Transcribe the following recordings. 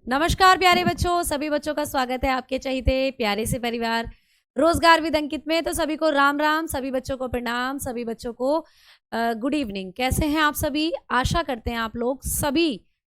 नमस्कार प्यारे बच्चों, सभी बच्चों का स्वागत है आपके चहीते प्यारे से परिवार रोजगार विद अंकित में। तो सभी को राम राम, सभी बच्चों को प्रणाम, सभी बच्चों को गुड इवनिंग। कैसे हैं आप सभी? आशा करते हैं आप लोग सभी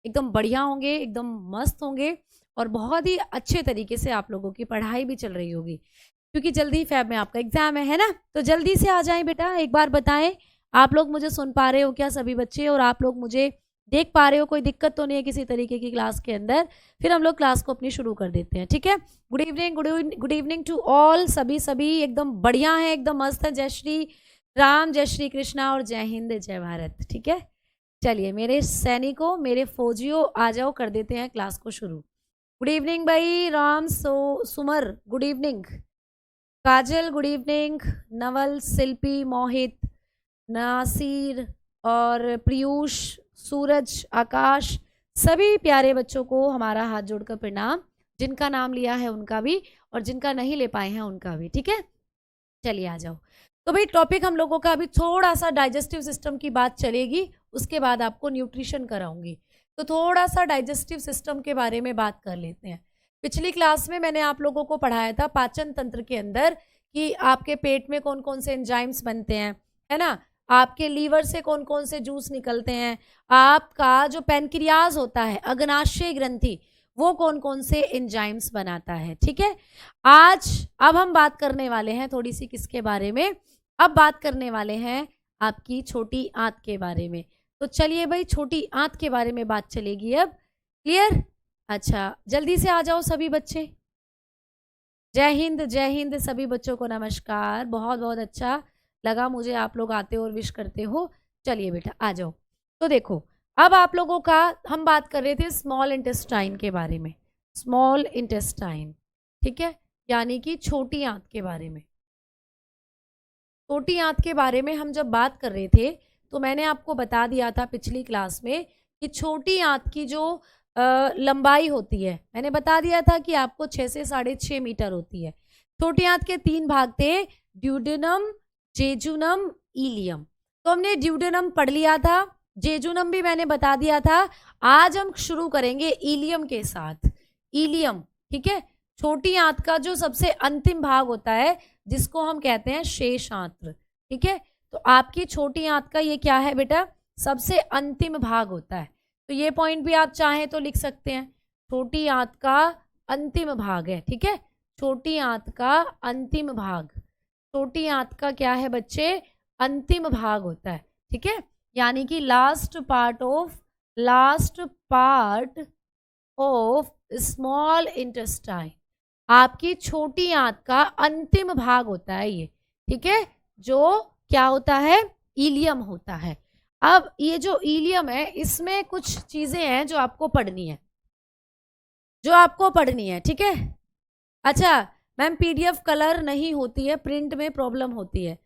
एकदम बढ़िया होंगे, एकदम मस्त होंगे और बहुत ही अच्छे तरीके से आप लोगों की पढ़ाई भी चल रही होगी, क्योंकि जल्दी फैब में आपका एग्जाम है ना। तो जल्दी से आ जाएं बेटा, एक बार बताएं आप लोग मुझे सुन पा रहे हो क्या सभी बच्चे, और आप लोग मुझे देख पा रहे हो? कोई दिक्कत तो नहीं है किसी तरीके की क्लास के अंदर? फिर हम लोग क्लास को अपनी शुरू कर देते हैं, ठीक है। Good evening, good evening to all. सभी एकदम बढ़िया है, एकदम मस्त है। जय श्री राम, जय श्री कृष्णा और जय हिंद, जय भारत। ठीक है, चलिए मेरे सैनिकों, मेरे फौजियों, आ जाओ, कर देते हैं क्लास को शुरू। गुड इवनिंग भाई राम सुमर, गुड इवनिंग। काजल गुड इवनिंग। नवल, शिल्पी, मोहित, नासिर और प्रियूष, सूरज, आकाश, सभी प्यारे बच्चों को हमारा हाथ जोड़कर प्रणाम। जिनका नाम लिया है उनका भी और जिनका नहीं ले पाए हैं उनका भी, ठीक है। चलिए आ जाओ। तो भाई टॉपिक हम लोगों का अभी थोड़ा सा डाइजेस्टिव सिस्टम की बात चलेगी, उसके बाद आपको न्यूट्रिशन कराऊंगी। तो थोड़ा सा डाइजेस्टिव सिस्टम के बारे में बात कर लेते हैं। पिछली क्लास में मैंने आप लोगों को पढ़ाया था पाचन तंत्र के अंदर कि आपके पेट में कौन कौन से एंजाइम्स बनते हैं, है ना। आपके लीवर से कौन कौन से जूस निकलते हैं, आपका जो पैनक्रियाज होता है, अग्नाशय ग्रंथि, वो कौन कौन से एंजाइम्स बनाता है, ठीक है। अब हम बात करने वाले हैं थोड़ी सी किसके बारे में? अब बात करने वाले हैं आपकी छोटी आंत के बारे में। तो चलिए भाई, छोटी आंत के बारे में बात चलेगी अब। क्लियर? अच्छा, जल्दी से आ जाओ सभी बच्चे। जय हिंद, जय हिंद। सभी बच्चों को नमस्कार। बहुत बहुत अच्छा लगा मुझे आप लोग आते हो और विश करते हो। चलिए बेटा आ जाओ। तो देखो, अब आप लोगों का हम बात कर रहे थे स्मॉल इंटेस्टाइन के बारे में। स्मॉल इंटेस्टाइन, ठीक है, यानी कि छोटी आंत के बारे में। छोटी आंत के बारे में हम जब बात कर रहे थे तो मैंने आपको बता दिया था पिछली क्लास में कि छोटी आंत की जो लंबाई होती है, मैंने बता दिया था कि आपको 6 से 6.5 मीटर होती है। छोटी आंत के 3 भाग थे, ड्यूडेनम, जेजुनम, इलियम। तो हमने ड्यूडेनम पढ़ लिया था, जेजुनम भी मैंने बता दिया था। आज हम शुरू करेंगे इलियम के साथ। इलियम, ठीक है, छोटी आंत का जो सबसे अंतिम भाग होता है जिसको हम कहते हैं शेष आंत्र, ठीक है। तो आपकी छोटी आंत का ये क्या है बेटा? सबसे अंतिम भाग होता है। तो ये पॉइंट भी आप चाहें तो लिख सकते हैं, छोटी आंत का अंतिम भाग है, ठीक है। छोटी आंत का अंतिम भाग, छोटी आंत का क्या है बच्चे? अंतिम भाग होता है, ठीक है, यानी कि last part of small intestine. आपकी छोटी आंत का अंतिम भाग होता है ये, ठीक है, जो क्या होता है? इलियम होता है। अब ये जो इलियम है इसमें कुछ चीजें हैं जो आपको पढ़नी है, ठीक है। अच्छा मैम, पीडीएफ कलर नहीं होती है, प्रिंट में प्रॉब्लम होती है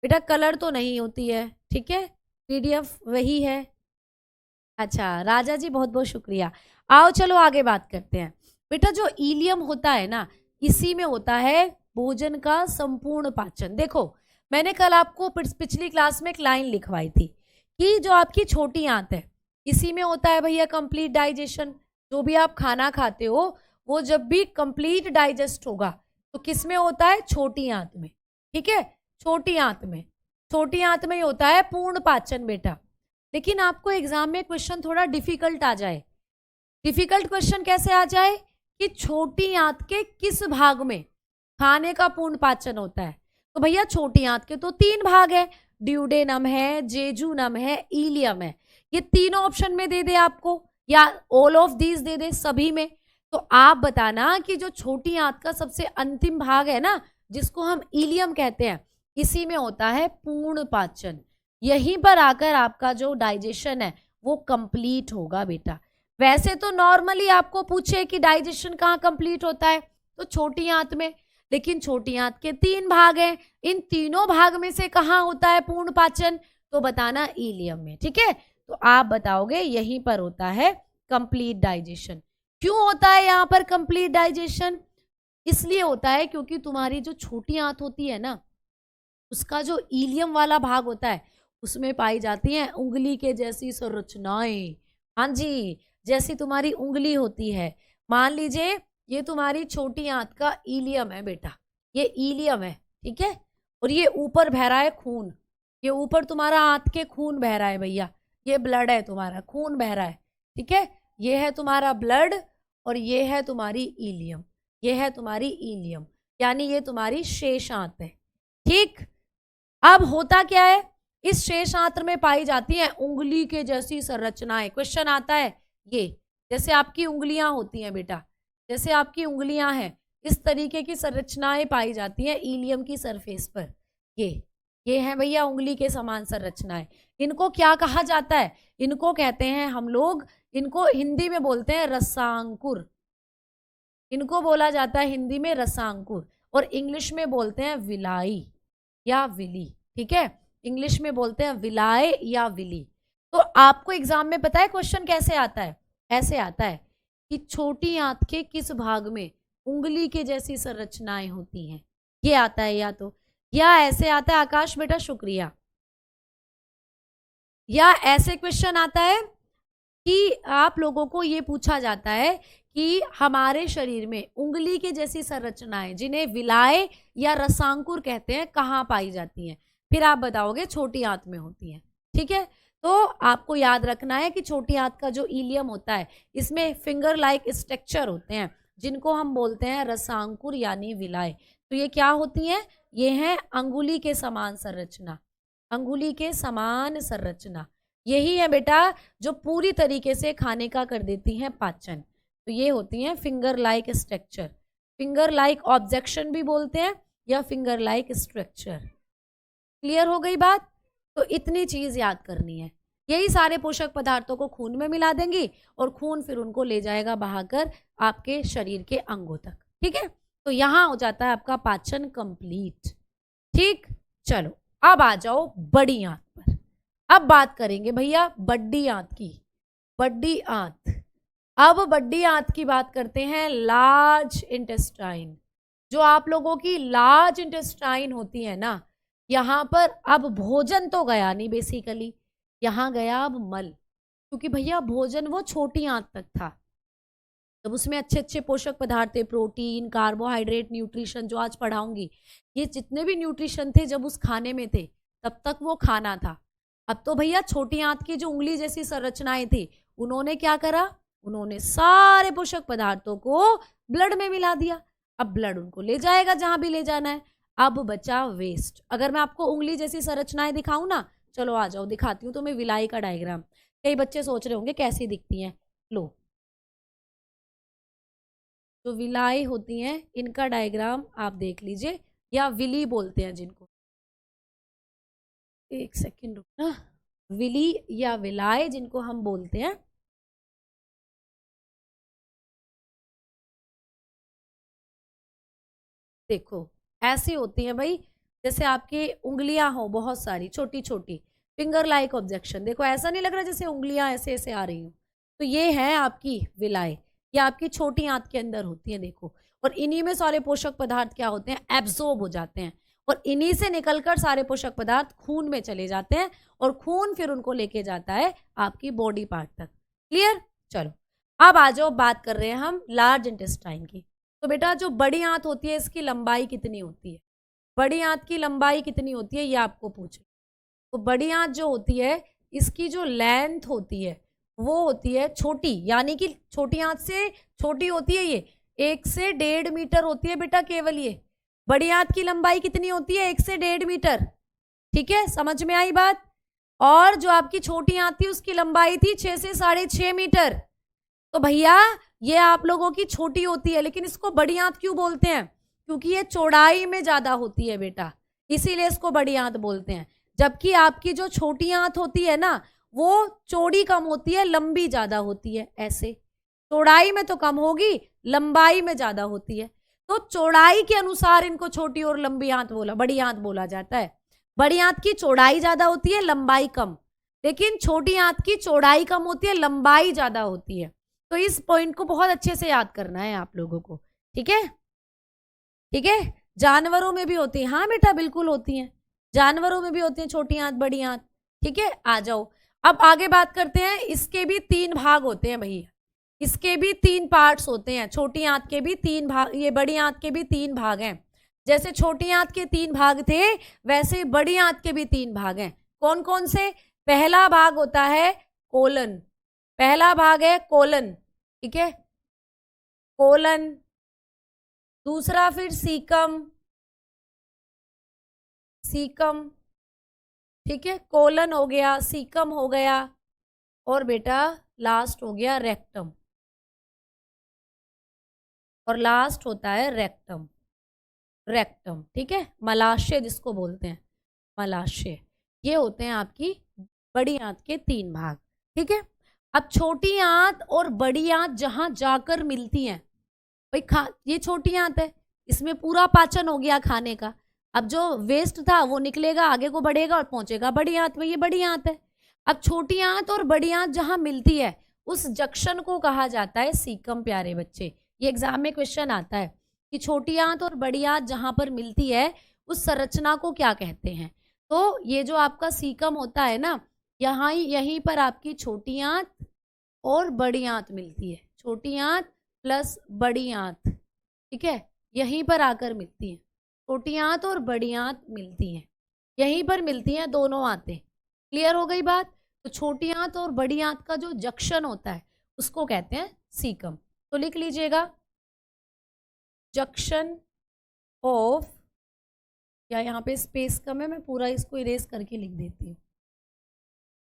बेटा, कलर तो नहीं होती है, ठीक है, पीडीएफ वही है। अच्छा राजा जी, बहुत बहुत शुक्रिया। आओ चलो आगे बात करते हैं बेटा। जो इलियम होता है ना, इसी में होता है भोजन का संपूर्ण पाचन। देखो मैंने कल आपको पिछली क्लास में एक लाइन लिखवाई थी कि जो आपकी छोटी आंत है इसी में होता है भैया कंप्लीट डाइजेशन। जो भी आप खाना खाते हो वो जब भी कंप्लीट डाइजेस्ट होगा तो किस में होता है? छोटी आंत में, ठीक है, छोटी आंत में ही होता है पूर्ण पाचन बेटा। लेकिन आपको एग्जाम में क्वेश्चन थोड़ा डिफिकल्ट आ जाए। डिफिकल्ट क्वेश्चन कैसे आ जाए कि छोटी आंत के किस भाग में खाने का पूर्ण पाचन होता है? तो भैया छोटी आंत के तो 3 भाग है, ड्यूडेनम है, जेजुनम है, इलियम है। ये तीनों ऑप्शन में दे दे आपको या ऑल ऑफ दीज दे दे, सभी में। तो आप बताना कि जो छोटी आंत का सबसे अंतिम भाग है ना, जिसको हम इलियम कहते हैं, इसी में होता है पूर्ण पाचन। यहीं पर आकर आपका जो डाइजेशन है वो कंप्लीट होगा बेटा। वैसे तो नॉर्मली आपको पूछे कि डाइजेशन कहाँ कंप्लीट होता है, तो छोटी आंत में, लेकिन छोटी आंत के 3 भाग हैं, इन तीनों भाग में से कहाँ होता है पूर्ण पाचन? तो बताना इलियम में, ठीक है। तो आप बताओगे यहीं पर होता है कंप्लीट डाइजेशन। क्यों होता है यहाँ पर कंप्लीट डाइजेशन? इसलिए होता है क्योंकि तुम्हारी जो छोटी आंत होती है ना, उसका जो इलियम वाला भाग होता है उसमें पाई जाती हैं उंगली के जैसी संरचनाएं। हाँ जी, जैसी तुम्हारी उंगली होती है मान लीजिए ये तुम्हारी छोटी आंत का इलियम है बेटा, ये इलियम है, ठीक है, और ये ऊपर बह रहा है खून, ये ऊपर तुम्हारा आंत के खून बह रहा है भैया, ये ब्लड है तुम्हारा, खून बह रहा है, ठीक है, ये है तुम्हारा ब्लड और ये है तुम्हारी इलियम, ये है तुम्हारी इलियम, यानी ये तुम्हारी शेष आंत है, ठीक। अब होता क्या है, इस शेष आंत्र में पाई जाती है उंगली के जैसी संरचनाएं। क्वेश्चन आता है ये, जैसे आपकी उंगलियां होती हैं बेटा, जैसे आपकी उंगलियां हैं, इस तरीके की संरचनाएं पाई जाती हैं इलियम की सरफेस पर। ये है भैया उंगली के समान संरचनाएं। इनको क्या कहा जाता है, इनको कहते हैं हम लोग, इनको हिंदी में बोलते हैं रसांकुर, इनको बोला जाता है हिंदी में रसांकुर, और इंग्लिश में बोलते हैं विलाई या विली, ठीक है, इंग्लिश में बोलते हैं विलाय या विली। तो आपको एग्जाम में पता है क्वेश्चन कैसे आता है, ऐसे आता है कि छोटी आंत के किस भाग में उंगली के जैसी संरचनाएं होती हैं, ये आता है, या ऐसे आता है आकाश बेटा, शुक्रिया, या ऐसे क्वेश्चन आता है कि आप लोगों को ये पूछा जाता है कि हमारे शरीर में उंगली के जैसी संरचनाएं जिन्हें विलाय या रसांकुर कहते हैं कहाँ पाई जाती हैं, फिर आप बताओगे छोटी आंत में होती हैं, ठीक है। तो आपको याद रखना है कि छोटी आंत का जो इलियम होता है इसमें फिंगर लाइक स्ट्रक्चर होते हैं जिनको हम बोलते हैं रसांकुर यानी विलाय। तो ये क्या होती हैं, ये हैं अंगुली के समान संरचना, अंगुली के समान संरचना, यही है बेटा जो पूरी तरीके से खाने का कर देती हैं पाचन। तो ये होती हैं finger like structure, finger like objection भी बोलते हैं या फिंगर लाइक स्ट्रक्चर। क्लियर हो गई बात। तो इतनी चीज याद करनी है, यही सारे पोषक पदार्थों को खून में मिला देंगी और खून फिर उनको ले जाएगा बहाकर आपके शरीर के अंगों तक, ठीक है। तो यहां हो जाता है आपका पाचन कंप्लीट, ठीक। चलो अब आ जाओ बड़ी आंत पर, अब बात करेंगे भैया बड्डी आंत की, बड्डी आंत। अब बड्डी आंत की बात करते हैं, लार्ज इंटेस्टाइन, जो आप लोगों की लार्ज इंटेस्टाइन होती है ना, यहाँ पर अब भोजन तो गया नहीं बेसिकली, यहाँ गया अब मल, क्योंकि भैया भोजन वो छोटी आंत तक था, तब उसमें अच्छे अच्छे पोषक पदार्थ थे, प्रोटीन, कार्बोहाइड्रेट, न्यूट्रिशन, जो आज पढ़ाऊंगी, ये जितने भी न्यूट्रिशन थे जब उस खाने में थे तब तक वो खाना था। अब तो भैया छोटी आंत की जो उंगली जैसी संरचनाएं थी, उन्होंने क्या करा, उन्होंने सारे पोषक पदार्थों को ब्लड में मिला दिया, अब ब्लड उनको ले जाएगा जहां भी ले जाना है, अब बचा वेस्ट। अगर मैं आपको उंगली जैसी संरचनाएं दिखाऊं ना, चलो आ जाओ दिखाती हूँ तुम्हें विलाई का डायग्राम। कई बच्चे सोच रहे होंगे कैसी दिखती हैं, लो जो विलाई होती हैं इनका डायग्राम आप देख लीजिए, या विली बोलते हैं जिनको, एक सेकंड रुकना, विली या विलाय जिनको हम बोलते हैं। देखो ऐसी होती है भाई, जैसे आपकी उंगलियां हो बहुत सारी छोटी छोटी, फिंगर लाइक ऑब्जेक्शन, देखो ऐसा नहीं लग रहा जैसे उंगलियां ऐसे ऐसे आ रही हो, तो ये है आपकी विलाय, ये आपकी छोटी आंत के अंदर होती है, देखो, और इन्हीं में सारे पोषक पदार्थ क्या होते हैं, एब्जॉर्ब हो जाते हैं, और इन्हीं से निकलकर सारे पोषक पदार्थ खून में चले जाते हैं, और खून फिर उनको लेके जाता है आपकी बॉडी पार्ट तक। क्लियर। चलो अब आ जाओ, बात कर रहे हैं हम लार्ज इंटेस्टाइन की। तो बेटा जो बड़ी आंत होती है इसकी लंबाई कितनी होती है, बड़ी आंत की लंबाई कितनी होती है ये आपको पूछे। तो बड़ी आंत जो होती है इसकी जो लेंथ होती है वो होती है छोटी, यानी कि छोटी आंत से छोटी होती है ये, 1 से 1.5 मीटर होती है बेटा केवल ये। बड़ी आंत की लंबाई कितनी होती है, 1 से 1.5 मीटर, ठीक है, समझ में आई बात। और जो आपकी छोटी आंत थी उसकी लंबाई थी 6 से 6.5 मीटर। तो भैया ये आप लोगों की छोटी होती है, लेकिन इसको बड़ी आंत क्यों बोलते हैं, क्योंकि ये चौड़ाई में ज्यादा होती है बेटा, इसीलिए इसको बड़ी आंत बोलते हैं। जबकि आपकी जो छोटी आंत होती है ना वो चौड़ी कम होती है, लंबी ज्यादा होती है, ऐसे चौड़ाई में तो कम होगी, लंबाई में ज्यादा होती है। तो चौड़ाई के अनुसार इनको छोटी और लंबी आंत बोला, बड़ी आंत बोला जाता है। बड़ी आंत की चौड़ाई ज्यादा होती है, लंबाई कम, लेकिन छोटी आंत की चौड़ाई कम होती है, लंबाई ज्यादा होती है। तो इस पॉइंट को बहुत अच्छे से याद करना है आप लोगों को, ठीक है, ठीक है। जानवरों में भी होती है, हाँ बेटा बिल्कुल होती हैं, जानवरों में भी होती है छोटी आंत बड़ी आंत, ठीक है। आ जाओ अब आगे बात करते हैं, इसके भी 3 भाग होते हैं भैया, इसके भी 3 पार्ट्स होते हैं, छोटी आंत के भी 3 भाग, ये बड़ी आंत के भी 3 भाग हैं। जैसे छोटी आंत के 3 भाग थे वैसे बड़ी आंत के भी 3 भाग हैं। कौन कौन से? पहला भाग होता है कोलन, पहला भाग है कोलन, ठीक है, कोलन। दूसरा फिर सीकम, सीकम, ठीक है, कोलन हो गया, सीकम हो गया, और बेटा लास्ट हो गया रेक्टम, और लास्ट होता है रेक्टम, रेक्टम, ठीक है, मलाशय जिसको बोलते हैं, मलाशय। ये होते हैं आपकी बड़ी आंत के 3 भाग, ठीक है। अब छोटी आंत और बड़ी आंत जहां जाकर मिलती हैं, भाई ये छोटी आंत है, इसमें पूरा पाचन हो गया खाने का, अब जो वेस्ट था वो निकलेगा, आगे को बढ़ेगा और पहुंचेगा बड़ी आंत में, ये बड़ी आंत है। अब छोटी आंत और बड़ी आंत जहां मिलती है उस जंक्शन को कहा जाता है सीकम। प्यारे बच्चे, ये एग्जाम में क्वेश्चन आता है कि छोटी आंत और बड़ी आंत जहां पर मिलती है उस संरचना को क्या कहते हैं। तो ये जो आपका सीकम होता है ना, यहीं पर आपकी छोटी आंत और बड़ी आंत मिलती है, छोटी आंत प्लस बड़ी आंत, ठीक है, यहीं पर आकर मिलती है, छोटी आंत और बड़ी आंत मिलती हैं, यहीं पर मिलती हैं दोनों आंतें। क्लियर हो गई बात? तो छोटी आंत और बड़ी आंत का जो जंक्शन होता है उसको कहते हैं सीकम। तो लिख लीजिएगा, जंक्शन ऑफ, या यहाँ पे स्पेस कम है, मैं पूरा इसको इरेज करके लिख देती हूँ,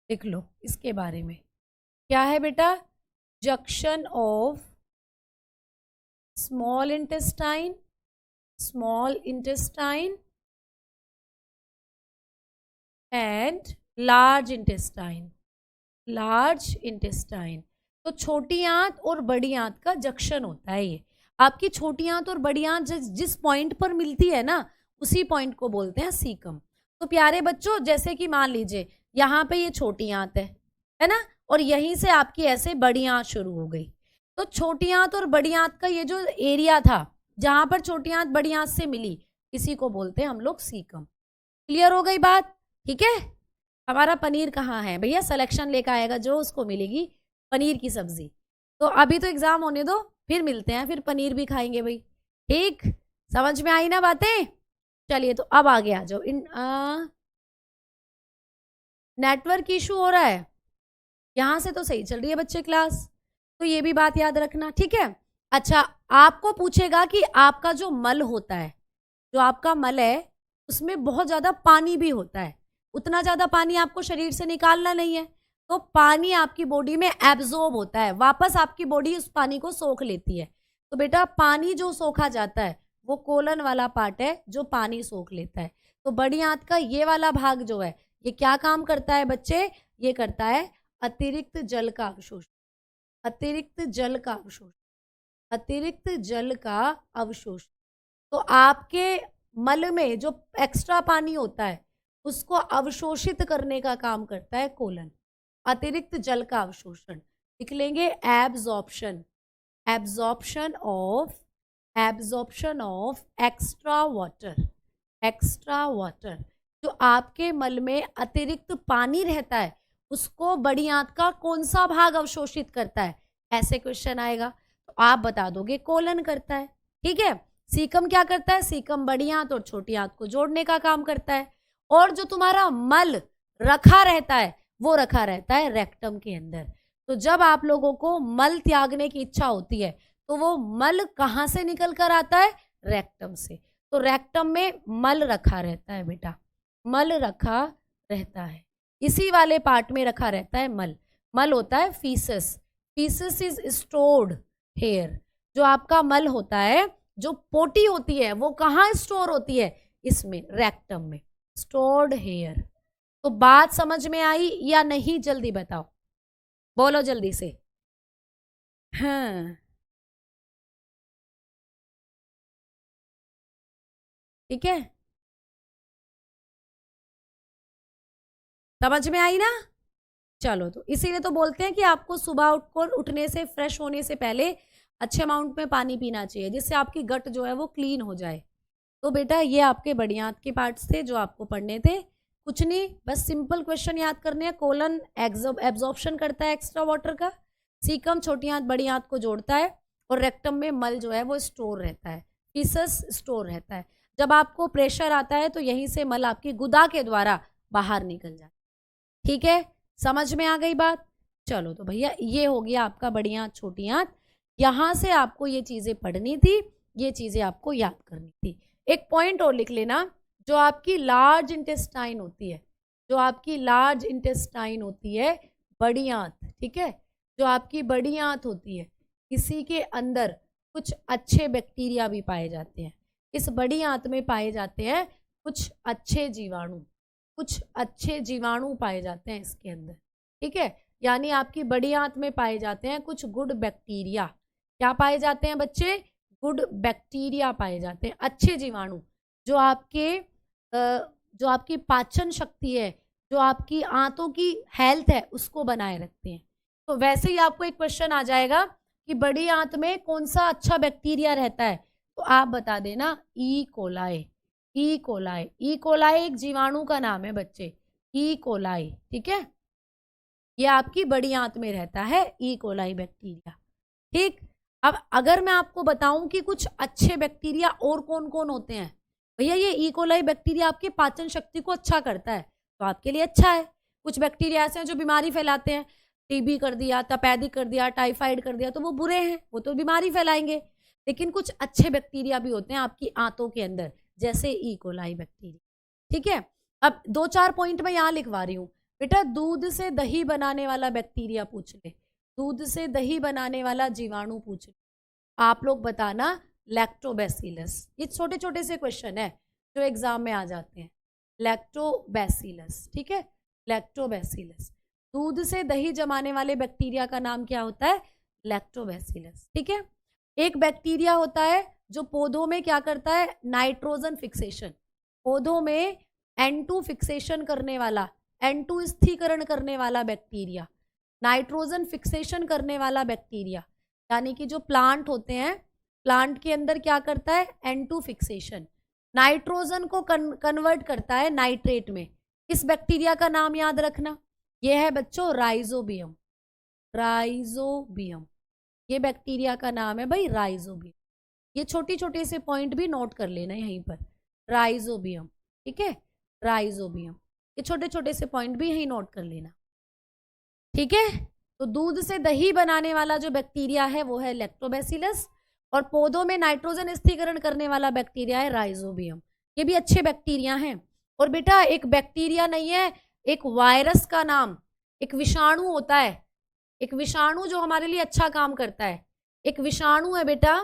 लिख लो इसके बारे में। क्या है बेटा? Junction of small intestine, small intestine and large intestine, large intestine. तो छोटी आंत और बड़ी आंत का जंक्शन होता है ये। आपकी छोटी आंत और बड़ी आंत जिस पॉइंट पर मिलती है ना, उसी पॉइंट को बोलते हैं सीकम। तो प्यारे बच्चों, जैसे कि मान लीजिए यहाँ पे ये छोटी आंत है ना, और यहीं से आपकी ऐसे बड़ी आंत शुरू हो गई। तो छोटी आंत और बड़ी आंत का ये जो एरिया था जहां पर छोटी आंत बड़ी आंत से मिली, इसी को बोलते हैं हम लोग सीकम। क्लियर हो गई बात? ठीक है। हमारा पनीर कहाँ है भैया? सिलेक्शन लेकर आएगा जो, उसको मिलेगी पनीर की सब्जी। तो अभी तो एग्जाम होने दो, फिर मिलते हैं, फिर पनीर भी खाएंगे भाई। ठीक, समझ में आई ना बातें? चलिए, तो अब आगे आ जाओ। नेटवर्क इशू हो रहा है, यहां से तो सही चल रही है बच्चे क्लास, तो ये भी बात याद रखना, ठीक है। अच्छा, आपको पूछेगा कि आपका जो मल होता है, जो आपका मल है उसमें बहुत ज्यादा पानी भी होता है, उतना ज्यादा पानी आपको शरीर से निकालना नहीं है, तो पानी आपकी बॉडी में एब्जॉर्ब होता है, वापस आपकी बॉडी उस पानी को सोख लेती है। तो बेटा पानी जो सोखा जाता है वो कोलन वाला पार्ट है जो पानी सोख लेता है। तो बड़ी आंत का ये वाला भाग जो है, ये क्या काम करता है बच्चे? ये करता है अतिरिक्त जल का अवशोषण, अतिरिक्त जल का अवशोषण, अतिरिक्त जल का अवशोषण। तो आपके मल में जो एक्स्ट्रा पानी होता है उसको अवशोषित करने का काम करता है कोलन, अतिरिक्त जल का अवशोषण। लिख लेंगे absorption, absorption of extra water, extra water. जो आपके मल में अतिरिक्त पानी रहता है उसको बड़ी आंत का कौन सा भाग अवशोषित करता है? ऐसे क्वेश्चन आएगा तो आप बता दोगे कोलन करता है, ठीक है। सीकम क्या करता है? सीकम बड़ी आंत और छोटी आंत को जोड़ने का काम करता है। और जो तुम्हारा मल रखा रहता है वो रखा रहता है रेक्टम के अंदर। तो जब आप लोगों को मल त्यागने की इच्छा होती है तो वो मल कहाँ से निकल कर आता है? रेक्टम से। तो रेक्टम में मल रखा रहता है बेटा, मल रखा रहता है, इसी वाले पार्ट में रखा रहता है मल। मल होता है faeces, faeces is stored here. जो आपका मल होता है, जो पोटी होती है, वो कहाँ स्टोर होती है? इसमें, रेक्टम में स्टोर्ड हेयर। तो बात समझ में आई या नहीं? जल्दी बताओ, बोलो जल्दी से। हाँ, ठीक है, समझ में आई ना? चलो, तो इसीलिए तो बोलते हैं कि आपको सुबह उठने से, फ्रेश होने से पहले अच्छे अमाउंट में पानी पीना चाहिए, जिससे आपकी गट जो है वो क्लीन हो जाए। तो बेटा ये आपके बड़ी आंत के पार्ट्स थे जो आपको पढ़ने थे, कुछ नहीं, बस सिंपल क्वेश्चन याद करने हैं। कोलन एब्जॉर्प्शन करता है एक्स्ट्रा वाटर का, सीकम छोटी आंत बड़ी आंत को जोड़ता है और रेक्टम में मल जो है वो स्टोर रहता है, फीसस स्टोर रहता है। जब आपको प्रेशर आता है तो यहीं से मल आपकी गुदा के द्वारा बाहर निकल जाए। ठीक है, समझ में आ गई बात? चलो तो भैया ये हो गया आपका बड़ी आंत छोटी आंत। यहां से आपको ये चीजें पढ़नी थी, ये चीजें आपको याद करनी थी। एक पॉइंट और लिख लेना, जो आपकी लार्ज इंटेस्टाइन होती है, जो आपकी लार्ज इंटेस्टाइन होती है, बड़ी आंत, ठीक है, जो आपकी बड़ी आंत होती है, इसी के अंदर कुछ अच्छे बैक्टीरिया भी पाए जाते हैं। इस बड़ी आंत में पाए जाते हैं कुछ अच्छे जीवाणु, कुछ अच्छे जीवाणु पाए जाते हैं इसके अंदर। ठीक है, यानी आपकी बड़ी आंत में पाए जाते हैं कुछ गुड बैक्टीरिया। क्या पाए जाते हैं बच्चे? गुड बैक्टीरिया पाए जाते हैं, अच्छे जीवाणु जो आपकी पाचन शक्ति है, जो आपकी आंतों की हेल्थ है उसको बनाए रखते हैं। तो वैसे ही आपको एक क्वेश्चन आ जाएगा कि बड़ी आंत में कौन सा अच्छा बैक्टीरिया रहता है, तो आप बता देना E coli. E coli, E coli एक जीवाणु का नाम है बच्चे, ई कोलाई। ठीक है, ये आपकी बड़ी आंत में रहता है ई कोलाई बैक्टीरिया। ठीक, अब अगर मैं आपको बताऊं कि कुछ अच्छे बैक्टीरिया और कौन कौन होते हैं, भैया ये ई कोलाई बैक्टीरिया आपके पाचन शक्ति को अच्छा करता है तो आपके लिए अच्छा है। कुछ बैक्टीरिया ऐसे हैं जो बीमारी फैलाते हैं, टीबी कर दिया, तपेदिक कर दिया, टाइफाइड कर दिया, तो वो बुरे हैं, वो तो बीमारी फैलाएंगे। लेकिन कुछ अच्छे बैक्टीरिया भी होते हैं आपकी आंतों के अंदर, जैसे ई कोलाई बैक्टीरिया। ठीक है, अब 2-4 पॉइंट मैं यहाँ लिखवा रही हूँ बेटा। दूध से दही बनाने वाला बैक्टीरिया पूछ ले, दूध से दही बनाने वाला जीवाणु पूछ ले, आप लोग बताना लैक्टोबैसिलस। ये छोटे छोटे से क्वेश्चन है जो एग्जाम में आ जाते हैं। लैक्टोबैसिलस, ठीक है, लैक्टोबैसिलस। दूध से दही जमाने वाले बैक्टीरिया का नाम क्या होता है? लैक्टोबैसिलस। ठीक है, एक बैक्टीरिया होता है जो पौधों में क्या करता है? नाइट्रोजन फिक्सेशन, पौधों में N2 फिक्सेशन करने वाला, N2 स्थिरीकरण करने वाला बैक्टीरिया, नाइट्रोजन फिक्सेशन करने वाला बैक्टीरिया। यानी कि जो प्लांट होते हैं, प्लांट के अंदर क्या करता है? N2 फिक्सेशन, नाइट्रोजन को कन्वर्ट करता है नाइट्रेट में। इस बैक्टीरिया का नाम याद रखना, यह है बच्चों राइजोबियम। राइजोबियम, ये बैक्टीरिया का नाम है भाई राइजोबियम। ये छोटी छोटी से पॉइंट भी नोट कर लेना यहीं पर, राइजोबियम। ठीक है, राइजोबियम, ये छोटे छोटे से पॉइंट भी यहीं नोट कर लेना। ठीक है, तो दूध से दही बनाने वाला जो बैक्टीरिया है वो है लैक्टोबैसिलस, और पौधों में नाइट्रोजन स्थिरीकरण करने वाला बैक्टीरिया है राइजोबियम। ये भी अच्छे बैक्टीरिया हैं। और बेटा एक बैक्टीरिया नहीं है, एक वायरस का नाम, एक विषाणु होता है, एक विषाणु जो हमारे लिए अच्छा काम करता है। एक विषाणु है बेटा,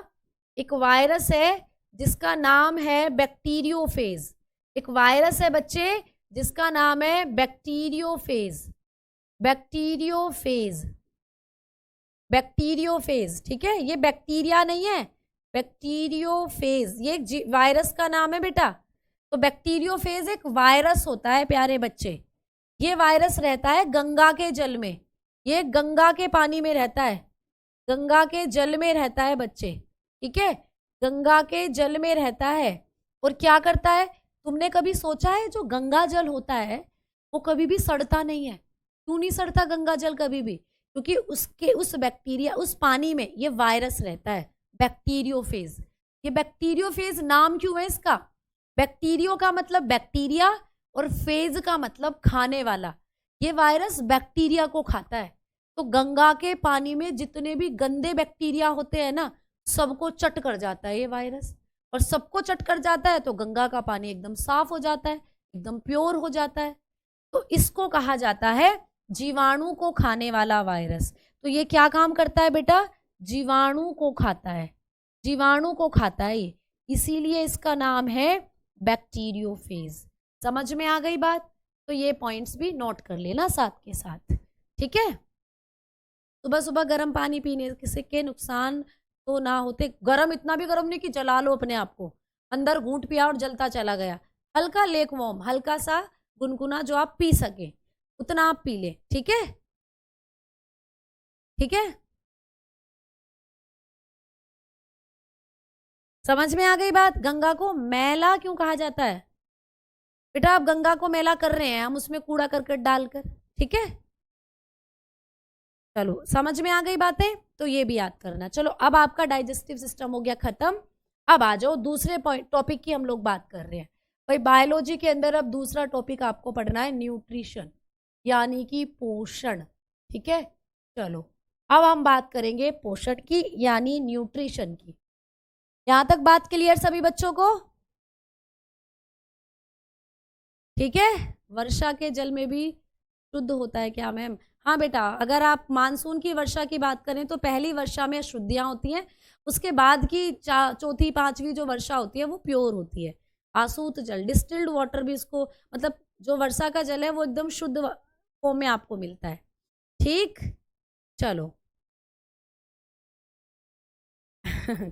एक वायरस है जिसका नाम है बैक्टीरियोफेज। एक वायरस है बच्चे जिसका नाम है बैक्टीरियोफेज। Bacteriophage, bacteriophage. ठीक है, ये बैक्टीरिया नहीं है, बैक्टीरियोफेज ये वायरस का नाम है बेटा। तो बैक्टीरियोफेज एक वायरस होता है प्यारे बच्चे। ये वायरस रहता है गंगा के जल में, ये गंगा के पानी में रहता है, गंगा के जल में रहता है बच्चे। ठीक है, गंगा के जल में रहता है। और क्या करता है? तुमने कभी सोचा है जो गंगा जल होता है वो कभी भी सड़ता नहीं है? क्यों नहीं सड़ता गंगा जल कभी भी? क्योंकि उसके उस बैक्टीरिया, उस पानी में ये वायरस रहता है, बैक्टीरियोफेज। ये बैक्टीरियोफेज नाम क्यों है इसका? बैक्टीरियो का मतलब बैक्टीरिया और फेज का मतलब खाने वाला। ये वायरस बैक्टीरिया को खाता है। तो गंगा के पानी में जितने भी गंदे बैक्टीरिया होते हैं ना, सबको चट कर जाता है ये वायरस। और सबको चट कर जाता है तो गंगा का पानी एकदम साफ हो जाता है, एकदम प्योर हो जाता है। तो इसको कहा जाता है जीवाणु को खाने वाला वायरस। तो ये क्या काम करता है बेटा? जीवाणु को खाता है, जीवाणु को खाता है ये, इसीलिए इसका नाम है बैक्टीरियोफेज। समझ में आ गई बात? तो ये पॉइंट्स भी नोट कर लेना साथ के साथ। ठीक है, सुबह सुबह गर्म पानी पीने से के नुकसान तो ना होते। गर्म इतना भी गर्म नहीं कि जला लो अपने आप को, अंदर घूंट पिया और जलता चला गया। हल्का लेक वार्म, हल्का सा गुनगुना जो आप पी सके उतना आप पी ले। ठीक है, ठीक है, समझ में आ गई बात? गंगा को मैला क्यों कहा जाता है बेटा? आप गंगा को मैला कर रहे हैं हम उसमें कूड़ा करकट डालकर। ठीक है, चलो समझ में आ गई बातें, तो ये भी याद करना। चलो अब आपका डाइजेस्टिव सिस्टम हो गया खत्म। अब आ जाओ दूसरे टॉपिक की हम लोग बात कर रहे हैं भाई। बायोलॉजी के अंदर अब दूसरा टॉपिक आपको पढ़ना है न्यूट्रिशन, यानी कि पोषण। ठीक है, चलो अब हम बात करेंगे पोषण की यानी न्यूट्रिशन की। यहां तक बात क्लियर सभी बच्चों को? ठीक है, वर्षा के जल में भी शुद्ध होता है क्या मैम? हाँ बेटा, अगर आप मानसून की वर्षा की बात करें तो पहली वर्षा में अशुद्धियां होती हैं, उसके बाद की चौथी पांचवी जो वर्षा होती है वो प्योर होती है। आसूत जल, डिस्टिल्ड वाटर भी इसको, मतलब जो वर्षा का जल है वो एकदम शुद्ध फॉर्म में आपको मिलता है। ठीक, चलो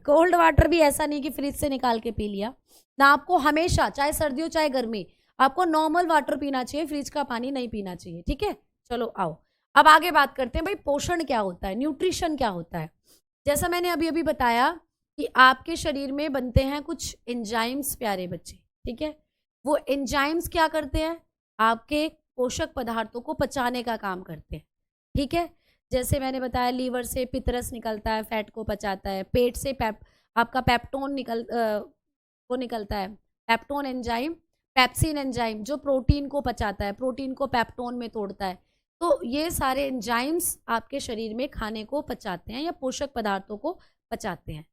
कोल्ड वाटर भी ऐसा नहीं कि फ्रिज से निकाल के पी लिया ना, आपको हमेशा चाहे सर्दी हो चाहे गर्मी आपको नॉर्मल वाटर पीना चाहिए, फ्रिज का पानी नहीं पीना चाहिए। ठीक है, चलो आओ अब आगे बात करते हैं भाई पोषण क्या होता है, न्यूट्रिशन क्या होता है। जैसा मैंने अभी अभी बताया कि आपके शरीर में बनते हैं कुछ एंजाइम्स प्यारे बच्चे। ठीक है, वो एंजाइम्स क्या करते हैं, आपके पोषक पदार्थों को पचाने का काम करते हैं। ठीक है, जैसे मैंने बताया लीवर से पित्तरस निकलता है, फैट को पचाता है। पेट से आपका पेप्टोन वो निकलता है, पेप्टोन एंजाइम, पेप्सिन एंजाइम जो प्रोटीन को पचाता है, प्रोटीन को पेप्टोन में तोड़ता है। तो ये सारे एंजाइम्स आपके शरीर में खाने को पचाते हैं या पोषक पदार्थों को पचाते हैं।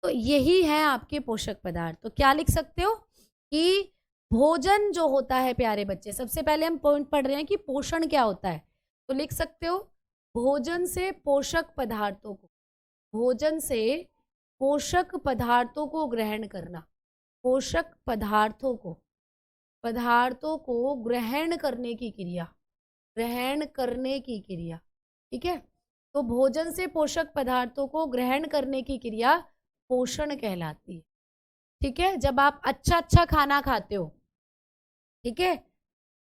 तो यही है आपके पोषक पदार्थ। तो क्या लिख सकते हो कि भोजन जो होता है प्यारे बच्चे, सबसे पहले हम पॉइंट पढ़ रहे हैं कि पोषण क्या होता है, तो लिख सकते हो भोजन से पोषक पदार्थों को, भोजन से पोषक पदार्थों को ग्रहण करना, पोषक पदार्थों को ग्रहण करने की क्रिया, ग्रहण करने की क्रिया। ठीक है, तो भोजन से पोषक पदार्थों को ग्रहण करने की क्रिया पोषण कहलाती है। ठीक है, जब आप अच्छा खाना खाते हो, ठीक है,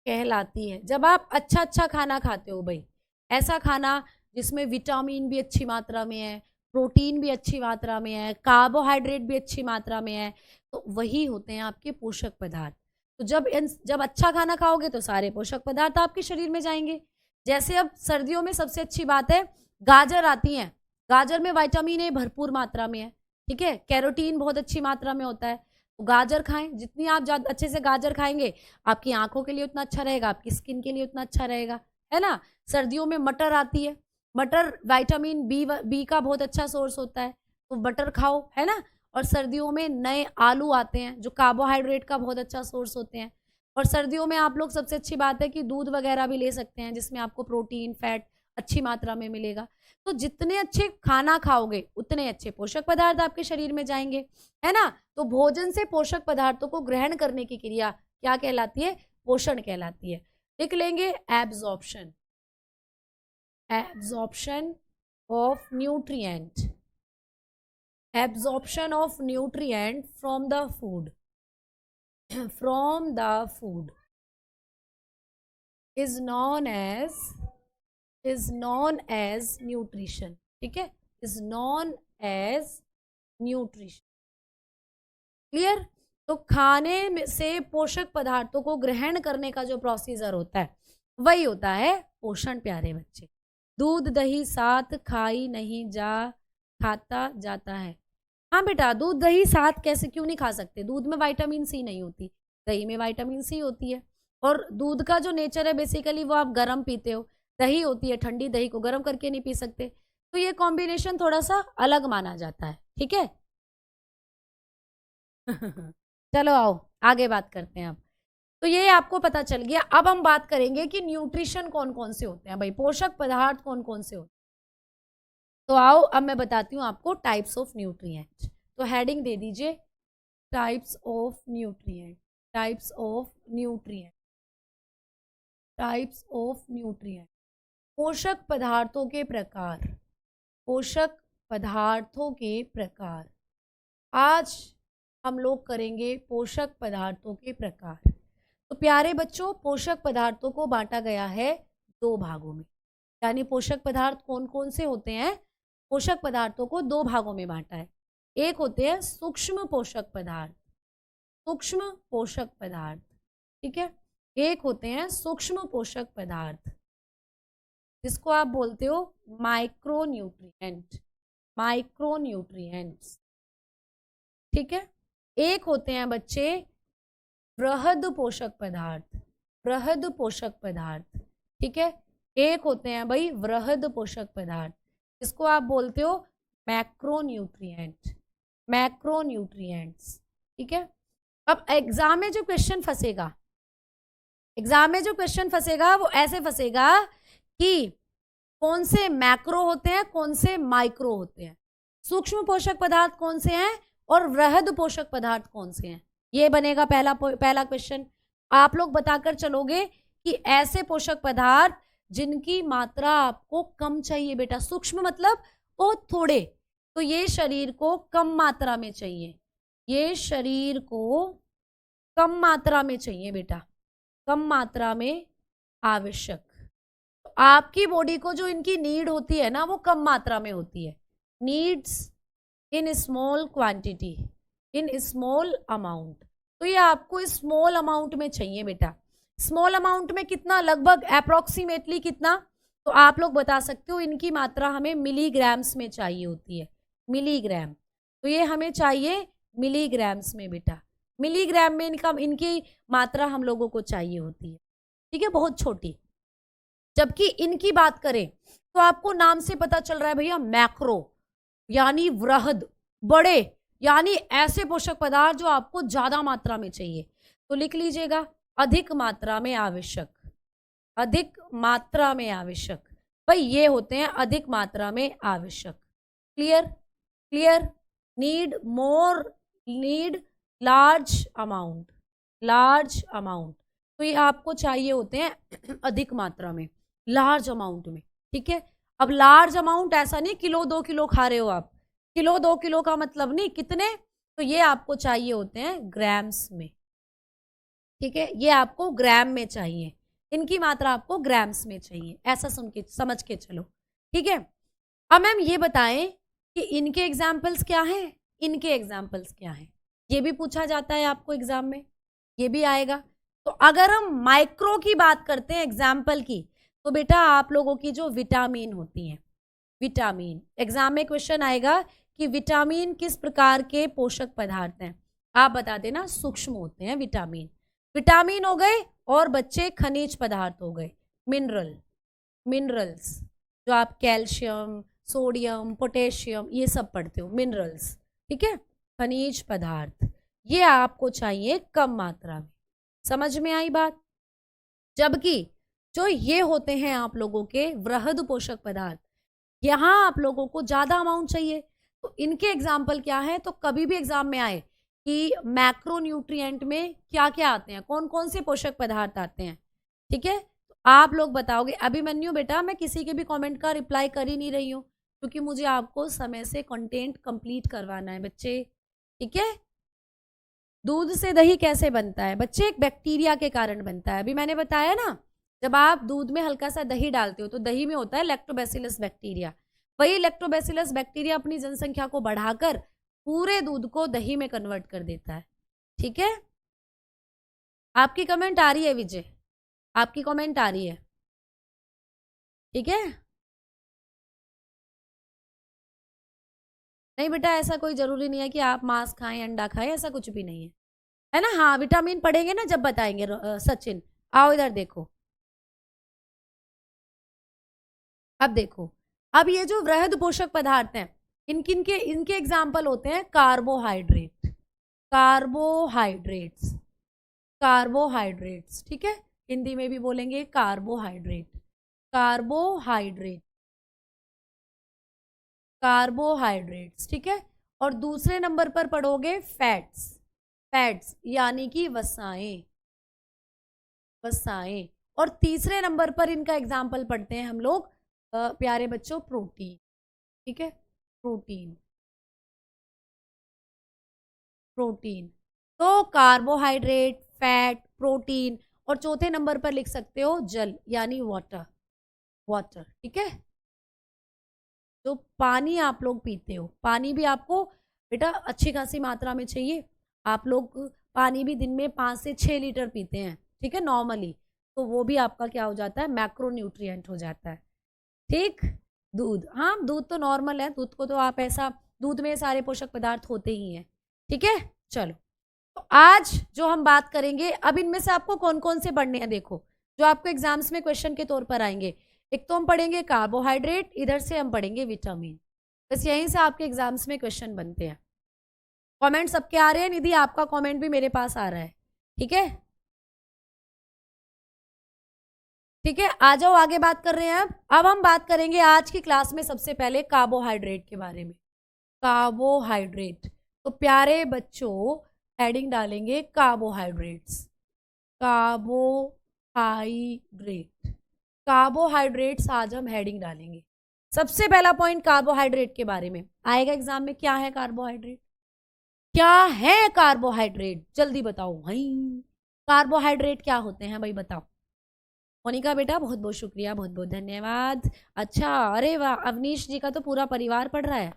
कहलाती है। जब आप अच्छा खाना खाते हो भाई, ऐसा खाना जिसमें विटामिन भी अच्छी मात्रा में है, प्रोटीन भी अच्छी मात्रा में है, कार्बोहाइड्रेट भी अच्छी मात्रा में है, तो वही होते हैं आपके पोषक पदार्थ। तो जब अच्छा खाना खाओगे तो सारे पोषक पदार्थ आपके शरीर में जाएंगे। जैसे अब सर्दियों में सबसे अच्छी बात है गाजर आती है, गाजर में विटामिन ए भरपूर मात्रा में है। ठीक है, कैरोटीन बहुत अच्छी मात्रा में होता है, तो गाजर खाएं। जितनी आप अच्छे से गाजर खाएंगे आपकी आंखों के लिए उतना अच्छा रहेगा, आपकी स्किन के लिए उतना अच्छा रहेगा, है ना। सर्दियों में मटर आती है, मटर विटामिन बी का बहुत अच्छा सोर्स होता है, तो मटर खाओ, है ना। और सर्दियों में नए आलू आते हैं जो कार्बोहाइड्रेट का बहुत अच्छा सोर्स होते हैं। और सर्दियों में आप लोग, सबसे अच्छी बात है कि दूध वगैरह भी ले सकते हैं जिसमें आपको प्रोटीन फैट अच्छी मात्रा में मिलेगा। तो जितने अच्छे खाना खाओगे उतने अच्छे पोषक पदार्थ आपके शरीर में जाएंगे, है ना। तो भोजन से पोषक पदार्थों को ग्रहण करने की क्रिया क्या कहलाती है, पोषण कहलाती है। लिख लेंगे absorption, absorption of nutrient, absorption of nutrient from the food from the food is known as nutrition। ठीक है, is known as nutrition। Clear. तो खाने से पोषक पदार्थों को ग्रहण करने का जो प्रोसीजर होता है वही होता है पोषण प्यारे बच्चे। दूध दही साथ खाई नहीं खाता जाता है। हाँ बेटा, दूध दही साथ कैसे, क्यों नहीं खा सकते, दूध में विटामिन सी नहीं होती, दही में विटामिन सी होती है। और दूध का जो नेचर है बेसिकली वो आप गर्म पीते हो, दही होती है ठंडी, दही को गर्म करके नहीं पी सकते, तो ये कॉम्बिनेशन थोड़ा सा अलग माना जाता है। ठीक है चलो आओ आगे बात करते हैं अब। तो ये आपको पता चल गया। अब हम बात करेंगे कि न्यूट्रिशन कौन कौन से होते हैं भाई, पोषक पदार्थ कौन कौन से होते हैं। तो आओ अब मैं बताती हूँ आपको टाइप्स ऑफ न्यूट्रिएंट। तो हेडिंग दे दीजिए types of nutrient, types of nutrient, types of nutrient. पोषक पदार्थों के प्रकार, पोषक पदार्थों के प्रकार। आज हम लोग करेंगे पोषक पदार्थों के प्रकार। तो प्यारे बच्चों, पोषक पदार्थों को बांटा गया है दो भागों में, यानी पोषक पदार्थ कौन कौन से होते हैं, पोषक पदार्थों को दो भागों में बांटा है। एक होते हैं सूक्ष्म पोषक पदार्थ, सूक्ष्म पोषक पदार्थ, ठीक है। एक होते हैं सूक्ष्म पोषक पदार्थ, जिसको आप बोलते हो माइक्रोन्यूट्रिएंट, माइक्रोन्यूट्रिएंट्स। ठीक है, एक होते हैं बच्चे वृहद पोषक पदार्थ, वृहद पोषक पदार्थ। ठीक है, एक होते हैं भाई वृहद पोषक पदार्थ, इसको आप बोलते हो मैक्रोन्यूट्रिएंट, मैक्रोन्यूट्रिएंट्स। ठीक है, अब एग्जाम में जो क्वेश्चन फंसेगा, एग्जाम में जो क्वेश्चन फंसेगा वो ऐसे फंसेगा कि कौन से मैक्रो होते हैं, कौन से माइक्रो होते हैं, सूक्ष्म पोषक पदार्थ कौन से हैं और वृहद पोषक पदार्थ कौन से हैं। ये बनेगा पहला क्वेश्चन। आप लोग बताकर चलोगे कि ऐसे पोषक पदार्थ जिनकी मात्रा आपको कम चाहिए बेटा, सूक्ष्म मतलब बहुत थोड़े, तो ये शरीर को कम मात्रा में चाहिए, ये शरीर को कम मात्रा में चाहिए बेटा, कम मात्रा में आवश्यक। तो आपकी बॉडी को जो इनकी नीड होती है ना वो कम मात्रा में होती है, needs in small quantity, in small amount. तो ये आपको स्मॉल अमाउंट में चाहिए बेटा। स्मॉल अमाउंट में कितना, लगभग अप्रोक्सीमेटली कितना, तो आप लोग बता सकते हो इनकी मात्रा हमें मिलीग्राम्स में चाहिए होती है, मिलीग्राम। तो ये हमें चाहिए मिलीग्राम्स में बेटा, मिलीग्राम में इनकी मात्रा हम लोगों को चाहिए होती है। ठीक है, बहुत छोटी। जबकि इनकी बात करें तो आपको नाम से पता चल रहा है भैया, मैक्रो यानी वृहद, बड़े, यानी ऐसे पोषक पदार्थ जो आपको ज्यादा मात्रा में चाहिए। तो लिख लीजिएगा अधिक मात्रा में आवश्यक, अधिक मात्रा में आवश्यक, भाई ये होते हैं अधिक मात्रा में आवश्यक। Clear, clear. Need more, need large amount, large amount, तो ये आपको चाहिए होते हैं अधिक मात्रा में, लार्ज अमाउंट में। ठीक है, अब लार्ज अमाउंट ऐसा नहीं किलो 2 किलो खा रहे हो आप, किलो 2 किलो का मतलब नहीं, कितने, तो ये आपको चाहिए होते हैं ग्राम्स में। ठीक है, ये आपको ग्राम में चाहिए, इनकी मात्रा आपको ग्राम्स में चाहिए, ऐसा सुन के समझ के चलो। ठीक है, अब मैम ये बताएं कि इनके एग्जाम्पल्स क्या हैं, इनके एग्जाम्पल्स क्या हैं, ये भी पूछा जाता है आपको एग्जाम में, ये भी आएगा। तो अगर हम माइक्रो की बात करते हैं एग्जाम्पल की, तो बेटा आप लोगों की जो विटामिन होती हैं, विटामिन, एग्जाम में क्वेश्चन आएगा कि विटामिन किस प्रकार के पोषक पदार्थ हैं, आप बता देना सूक्ष्म होते हैं विटामिन। विटामिन हो गए, और बच्चे खनिज पदार्थ हो गए, मिनरल, मिनरल्स, जो आप कैल्शियम, सोडियम, पोटेशियम ये सब पढ़ते हो, मिनरल्स। ठीक है, खनिज पदार्थ, ये आपको चाहिए कम मात्रा में। समझ में आई बात। जबकि जो ये होते हैं आप लोगों के वृहद पोषक पदार्थ, यहाँ आप लोगों को ज्यादा अमाउंट चाहिए। तो इनके एग्जाम्पल क्या है, तो कभी भी एग्जाम में आए कि मैक्रोन्यूट्रिएंट में क्या क्या आते हैं, कौन कौन से पोषक पदार्थ आते हैं। ठीक है, तो आप लोग बताओगे। अभिमन्यु बेटा मैं किसी के भी कमेंट का रिप्लाई कर ही नहीं रही हूँ, क्योंकि मुझे आपको समय से कंटेंट कंप्लीट करवाना है बच्चे। ठीक है, दूध से दही कैसे बनता है बच्चे, एक बैक्टीरिया के कारण बनता है। अभी मैंने बताया ना, जब आप दूध में हल्का सा दही डालते हो तो दही में होता है लैक्टोबैसिलस बैक्टीरिया, वही लैक्टोबैसिलस बैक्टीरिया अपनी जनसंख्या को बढ़ाकर पूरे दूध को दही में कन्वर्ट कर देता है। ठीक है, आपकी कमेंट आ रही है विजय, आपकी कमेंट आ रही है। ठीक है, नहीं बेटा ऐसा कोई जरूरी नहीं है कि आप मांस खाएं, अंडा खाएं, ऐसा कुछ भी नहीं है, है ना। हाँ विटामिन पढ़ेंगे ना जब बताएंगे। सचिन आओ इधर देखो, अब देखो, अब ये जो वृहद पोषक पदार्थ हैं इनके एग्जाम्पल होते हैं कार्बोहाइड्रेट, कार्बोहाइड्रेट्स, कार्बोहाइड्रेट्स। ठीक है, हिंदी में भी बोलेंगे कार्बोहाइड्रेट, कार्बोहाइड्रेट, कार्बोहाइड्रेट्स। ठीक है, और दूसरे नंबर पर पढ़ोगे फैट्स, फैट्स यानी कि वसाएं, वसाएं। और तीसरे नंबर पर इनका एग्जाम्पल पढ़ते हैं हम लोग प्यारे बच्चों प्रोटीन। ठीक है, प्रोटीन, प्रोटीन, तो कार्बोहाइड्रेट, फैट, प्रोटीन, और चौथे नंबर पर लिख सकते हो जल यानी वाटर, वाटर। ठीक है, जो पानी आप लोग पीते हो, पानी भी आपको बेटा अच्छी खासी मात्रा में चाहिए। आप लोग पानी भी दिन में 5 से 6 लीटर पीते हैं, ठीक है नॉर्मली, तो वो भी आपका क्या हो जाता है, मैक्रोन्यूट्रिएंट हो जाता है। ठीक। दूध, हाँ दूध तो नॉर्मल है, दूध को तो आप ऐसा, दूध में सारे पोषक पदार्थ होते ही हैं, ठीक है। चलो, तो आज जो हम बात करेंगे, अब इनमें से आपको कौन कौन से पढ़ने हैं, देखो जो आपको एग्जाम्स में क्वेश्चन के तौर पर आएंगे। एक तो हम पढ़ेंगे कार्बोहाइड्रेट, इधर से हम पढ़ेंगे विटामिन। बस यहीं से आपके एग्जाम्स में क्वेश्चन बनते हैं। कमेंट सबके आ रहे हैं, निधि आपका कमेंट भी मेरे पास आ रहा है, ठीक है। ठीक है, आ जाओ आगे बात कर रहे हैं। अब हम बात करेंगे आज की क्लास में सबसे पहले कार्बोहाइड्रेट के बारे में। कार्बोहाइड्रेट, तो प्यारे बच्चों हेडिंग डालेंगे कार्बोहाइड्रेट्स। कार्बोहाइड्रेट, कार्बोहाइड्रेट्स आज हम हेडिंग डालेंगे। सबसे पहला पॉइंट कार्बोहाइड्रेट के बारे में आएगा एग्जाम में, क्या है कार्बोहाइड्रेट, क्या है कार्बोहाइड्रेट, जल्दी बताओ भाई। कार्बोहाइड्रेट क्या होते हैं भाई, बताओ। मोनिका बेटा बहुत बहुत शुक्रिया, बहुत बहुत धन्यवाद। अच्छा, अरे वाह, अवनीश जी का तो पूरा परिवार पढ़ रहा है,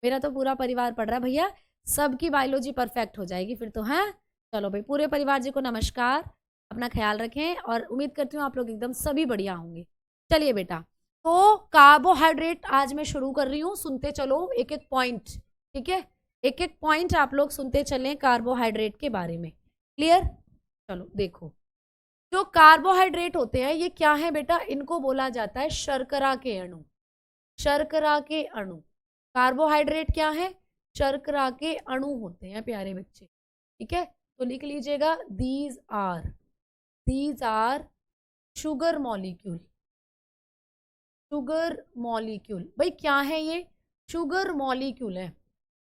मेरा तो पूरा परिवार पढ़ रहा है भैया, सबकी बायोलॉजी परफेक्ट हो जाएगी फिर तो, है। चलो भाई, पूरे परिवार जी को नमस्कार, अपना ख्याल रखें और उम्मीद करती हूँ आप लोग एकदम सभी बढ़िया होंगे। चलिए बेटा, तो कार्बोहाइड्रेट आज मैं शुरू कर रही हूँ, सुनते चलो एक एक पॉइंट, ठीक है। एक एक पॉइंट आप लोग सुनते चलें कार्बोहाइड्रेट के बारे में, क्लियर। चलो देखो, जो कार्बोहाइड्रेट होते हैं ये क्या है बेटा, इनको बोला जाता है शर्करा के अणु। शर्करा के अणु, कार्बोहाइड्रेट क्या है, शर्करा के अणु होते हैं प्यारे बच्चे, ठीक है। तो लिख लीजिएगा, these are sugar molecule. Sugar molecule, भाई क्या है ये, शुगर मॉलिक्यूल है,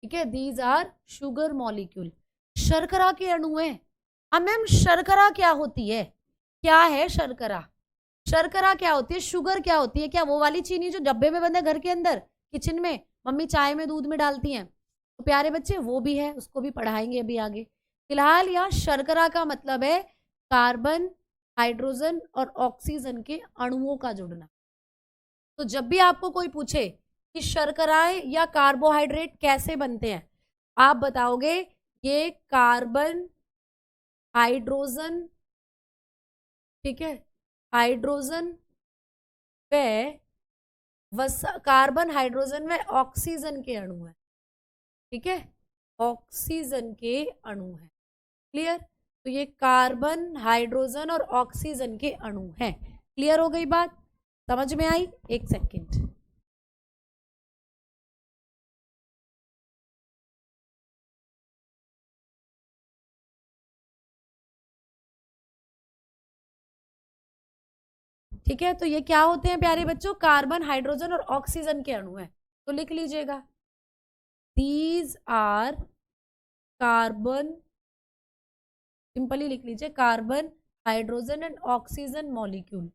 ठीक है। दीज आर शुगर मॉलिक्यूल, शर्करा के अणु है। अब मैम शर्करा क्या होती है, क्या है शर्करा, शर्करा क्या होती है, शुगर क्या होती है, क्या वो वाली चीनी जो डब्बे में बंद है घर के अंदर किचन में, मम्मी चाय में दूध में डालती हैं, तो प्यारे बच्चे वो भी है, उसको भी पढ़ाएंगे अभी आगे। फिलहाल यहाँ शर्करा का मतलब है कार्बन, हाइड्रोजन और ऑक्सीजन के अणुओं का जुड़ना। तो जब भी आपको कोई पूछे कि शर्कराएं या कार्बोहाइड्रेट कैसे बनते हैं, आप बताओगे ये कार्बन, हाइड्रोजन, ठीक है, हाइड्रोजन व कार्बन, हाइड्रोजन व ऑक्सीजन के अणु है, ठीक है, ऑक्सीजन के अणु है, क्लियर। तो ये कार्बन, हाइड्रोजन और ऑक्सीजन के अणु हैं, क्लियर हो गई बात, समझ में आई। एक सेकंड, ठीक है। तो ये क्या होते हैं प्यारे बच्चों, कार्बन, हाइड्रोजन और ऑक्सीजन के अणु हैं, तो लिख लीजिएगा, दीज आर कार्बन, सिंपली लिख लीजिए carbon, hydrogen and oxygen molecule.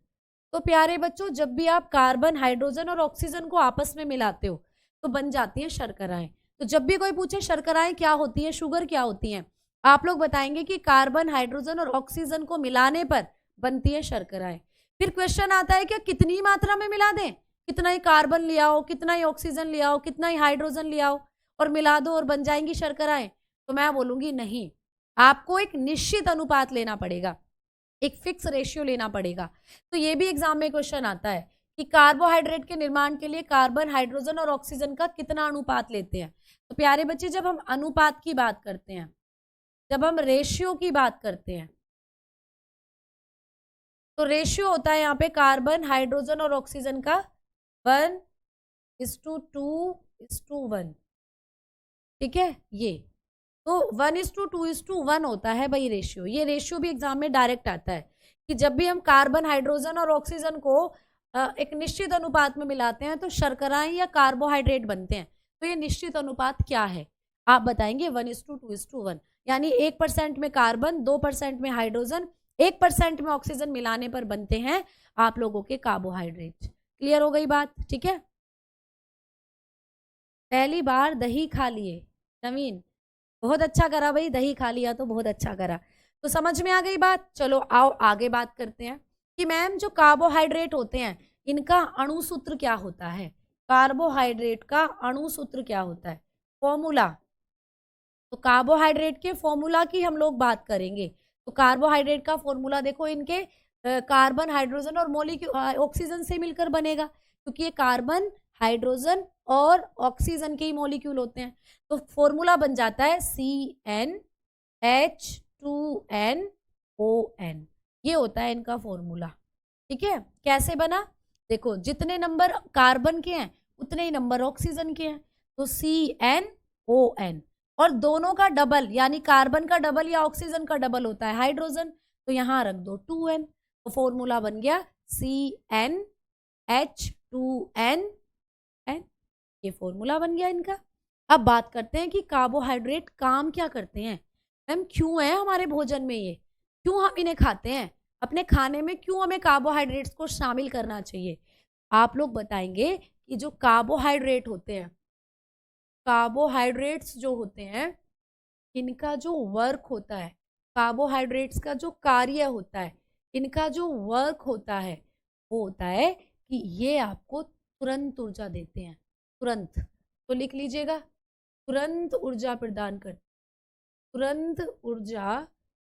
तो प्यारे बच्चों जब भी आप कार्बन, हाइड्रोजन और ऑक्सीजन को आपस में मिलाते हो तो बन जाती हैं शर्कराएं। तो जब भी कोई पूछे शर्कराएं क्या होती है, शुगर क्या होती हैं, आप लोग बताएंगे कि कार्बन, हाइड्रोजन और ऑक्सीजन को मिलाने पर बनती है शर्कराएं। फिर क्वेश्चन आता है क्या कितनी मात्रा में मिला दें, कितना ही कार्बन ले आओ, कितना ही ऑक्सीजन ले आओ, कितना ही हाइड्रोजन ले आओ और मिला दो और बन जाएंगी शर्कराएं, तो मैं बोलूंगी नहीं, आपको एक निश्चित अनुपात लेना पड़ेगा, एक फिक्स रेशियो लेना पड़ेगा। तो ये भी एग्जाम में क्वेश्चन आता है कि कार्बोहाइड्रेट के निर्माण के लिए कार्बन, हाइड्रोजन और ऑक्सीजन का कितना अनुपात लेते हैं। तो प्यारे बच्चे जब हम अनुपात की बात करते हैं, जब हम रेशियो की बात करते हैं, तो रेशियो होता है यहाँ पे कार्बन, हाइड्रोजन और ऑक्सीजन का 1:2:1, ठीक है। ये तो 1:2:1 होता है भाई रेशियो। ये रेशियो भी एग्जाम में डायरेक्ट आता है कि जब भी हम कार्बन, हाइड्रोजन और ऑक्सीजन को एक निश्चित अनुपात में मिलाते हैं तो शर्कराएं या कार्बोहाइड्रेट बनते हैं। तो ये निश्चित अनुपात क्या है, आप बताएंगे 1:2:1, यानी 1% में कार्बन, 2% में हाइड्रोजन, 1% में ऑक्सीजन मिलाने पर बनते हैं आप लोगों के कार्बोहाइड्रेट। क्लियर हो गई बात, ठीक है। पहली बार दही खा लिए, नवीन बहुत अच्छा करा भाई, दही खा लिया तो बहुत अच्छा करा, तो समझ में आ गई बात। चलो आओ आगे बात करते हैं कि मैम जो कार्बोहाइड्रेट होते हैं इनका अणुसूत्र क्या होता है, कार्बोहाइड्रेट का अणुसूत्र क्या होता है, फॉर्मूला। तो कार्बोहाइड्रेट के फॉर्मूला की हम लोग बात करेंगे। तो कार्बोहाइड्रेट का फॉर्मूला देखो, इनके कार्बन, हाइड्रोजन और मॉलिक्यूल ऑक्सीजन से मिलकर बनेगा, क्योंकि ये कार्बन, हाइड्रोजन और ऑक्सीजन के ही मॉलिक्यूल होते हैं। तो फॉर्मूला बन जाता है CnH2nOn, ये होता है इनका फॉर्मूला। ठीक है, कैसे बना? देखो, जितने नंबर कार्बन के हैं उतने ही नंबर ऑक्सीजन के हैं, तो CnOn, और दोनों का डबल, यानी कार्बन का डबल या ऑक्सीजन का डबल होता है हाइड्रोजन, तो यहां रख दो 2n, तो फॉर्मूला बन गया CnH2n, ये फॉर्मूला बन गया इनका। अब बात करते हैं कि कार्बोहाइड्रेट काम क्या करते हैं। मैम क्यों है हमारे भोजन में ये, क्यों हम इन्हें खाते हैं, अपने खाने में क्यों हमें कार्बोहाइड्रेट्स को शामिल करना चाहिए? आप लोग बताएंगे कि जो कार्बोहाइड्रेट होते हैं, कार्बोहाइड्रेट्स जो होते हैं, इनका जो वर्क होता है, कार्बोहाइड्रेट्स का जो कार्य होता है, इनका जो वर्क होता है, वो होता है कि ये आपको तुरंत ऊर्जा देते हैं, तुरंत। तो लिख लीजिएगा, तुरंत ऊर्जा प्रदान करते, तुरंत ऊर्जा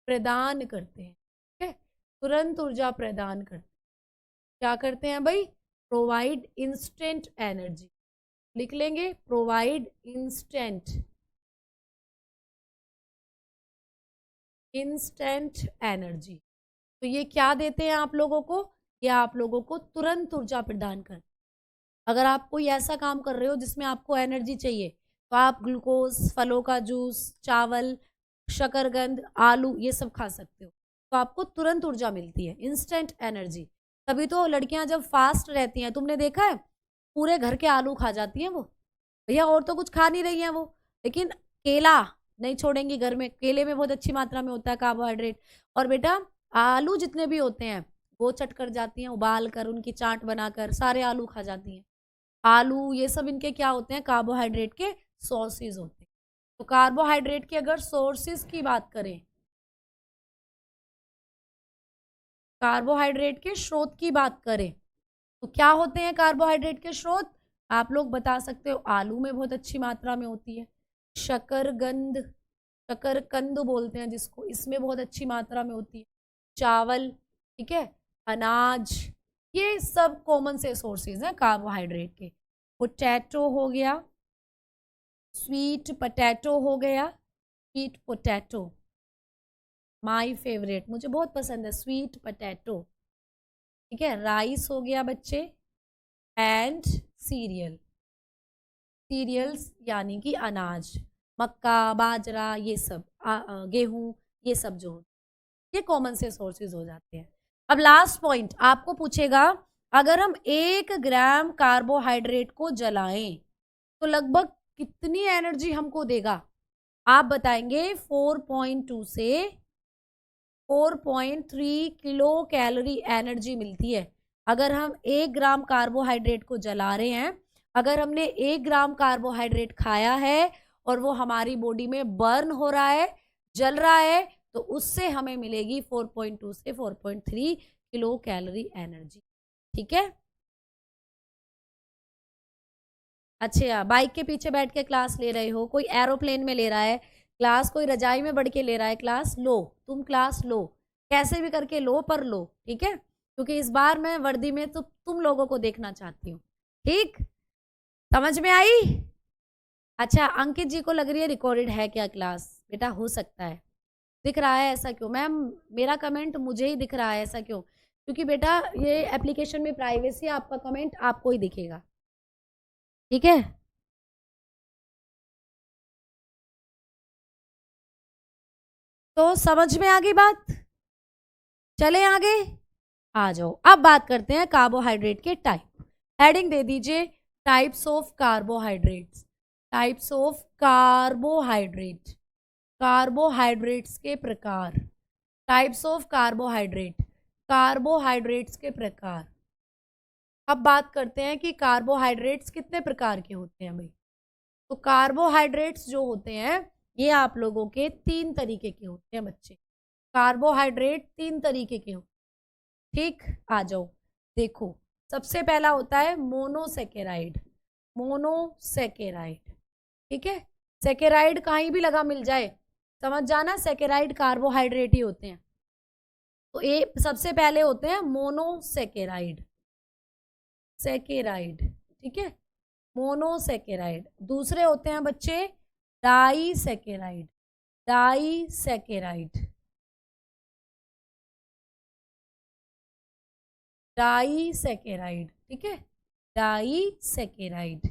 प्रदान करते हैं। ठीक है, तुरंत ऊर्जा प्रदान करते, क्या करते हैं भाई? प्रोवाइड इंस्टेंट एनर्जी, लिख लेंगे, प्रोवाइड इंस्टेंट एनर्जी। तो ये क्या देते हैं आप लोगों को? ये आप लोगों को तुरंत ऊर्जा प्रदान करते। अगर आप कोई ऐसा काम कर रहे हो जिसमें आपको एनर्जी चाहिए, तो आप ग्लूकोज, फलों का जूस, चावल, शकरकंद, आलू, ये सब खा सकते हो, तो आपको तुरंत ऊर्जा मिलती है, इंस्टेंट एनर्जी। तभी तो लड़कियां जब फास्ट रहती हैं, तुमने देखा है, पूरे घर के आलू खा जाती हैं वो, भैया और तो कुछ खा नहीं रही हैं वो, लेकिन केला नहीं छोड़ेंगी घर में, केले में बहुत अच्छी मात्रा में होता है कार्बोहाइड्रेट। और बेटा आलू जितने भी होते हैं वो चट कर जाती हैं, उबाल कर, उनकी चाट बनाकर सारे आलू खा जाती हैं। आलू ये सब इनके क्या होते हैं? कार्बोहाइड्रेट के सोर्सेज होते हैं। तो कार्बोहाइड्रेट के अगर सोर्सेज की बात करें, कार्बोहाइड्रेट के स्रोत की बात करें, तो क्या होते हैं कार्बोहाइड्रेट के स्रोत? आप लोग बता सकते हो, आलू में बहुत अच्छी मात्रा में होती है, शकरकंद, शकरकंद बोलते हैं जिसको, इसमें बहुत अच्छी मात्रा में होती है, चावल, ठीक है, अनाज, ये सब कॉमन से सोर्सेज हैं कार्बोहाइड्रेट के। पोटैटो हो गया, स्वीट पोटैटो हो गया, स्वीट पोटैटो माय फेवरेट, मुझे बहुत पसंद है स्वीट पोटैटो। ठीक है, राइस हो गया बच्चे, एंड सीरियल, सीरियल्स यानी कि अनाज, मक्का, बाजरा, ये सब, गेहूं, ये सब जो ये कॉमन से सोर्सेज हो जाते हैं। अब लास्ट पॉइंट आपको पूछेगा, अगर हम 1 ग्राम कार्बोहाइड्रेट को जलाएं तो लगभग कितनी एनर्जी हमको देगा? आप बताएंगे 4.2 से 4.3 किलो कैलोरी एनर्जी मिलती है अगर हम 1 ग्राम कार्बोहाइड्रेट को जला रहे हैं। अगर हमने 1 ग्राम कार्बोहाइड्रेट खाया है और वो हमारी बॉडी में बर्न हो रहा है, जल रहा है, तो उससे हमें मिलेगी 4.2 से 4.3 किलो कैलोरी एनर्जी। ठीक है, अच्छा, बाइक के पीछे बैठ के क्लास ले रहे हो, कोई एरोप्लेन में ले रहा है क्लास, कोई रजाई में बढ़ के ले रहा है क्लास, लो तुम क्लास लो, कैसे भी करके लो, पर लो। ठीक है, क्योंकि इस बार मैं वर्दी में तो तुम लोगों को देखना चाहती हूँ। ठीक, समझ में आई? अच्छा, अंकित जी को लग रही है रिकॉर्डेड है क्या क्लास? बेटा हो सकता है, दिख रहा है ऐसा क्यों? मैम मेरा कमेंट मुझे ही दिख रहा है, ऐसा क्यों? क्योंकि बेटा ये एप्लीकेशन में प्राइवेसी है, आपका कमेंट आपको ही दिखेगा। ठीक है, तो समझ में आ गई बात? चले आगे, आ जाओ। अब बात करते हैं कार्बोहाइड्रेट के टाइप। हेडिंग दे दीजिए, types of carbohydrates, types of carbohydrate, carbohydrates के प्रकार, टाइप्स ऑफ कार्बोहाइड्रेट, कार्बोहाइड्रेट्स के प्रकार। अब बात करते हैं कि कार्बोहाइड्रेट्स कितने प्रकार के होते हैं भाई। तो कार्बोहाइड्रेट्स जो होते हैं ये आप लोगों के 3 तरीके के होते हैं बच्चे, कार्बोहाइड्रेट 3 तरीके के होते हैं। ठीक, आ जाओ, देखो, सबसे पहला होता है मोनोसेकेराइड, मोनोसेकेराइड। ठीक है, सेकेराइड कहीं भी लगा मिल जाए, समझ जाना सेकेराइड कार्बोहाइड्रेट ही होते हैं। तो ये सबसे पहले होते हैं मोनोसेकेराइड, सेकेराइड, ठीक है, मोनोसेकेराइड। दूसरे होते हैं बच्चे डाइसेकेराइड, डाइसेकेराइड, डाइसेकेराइड, ठीक है, डाइसेकेराइड,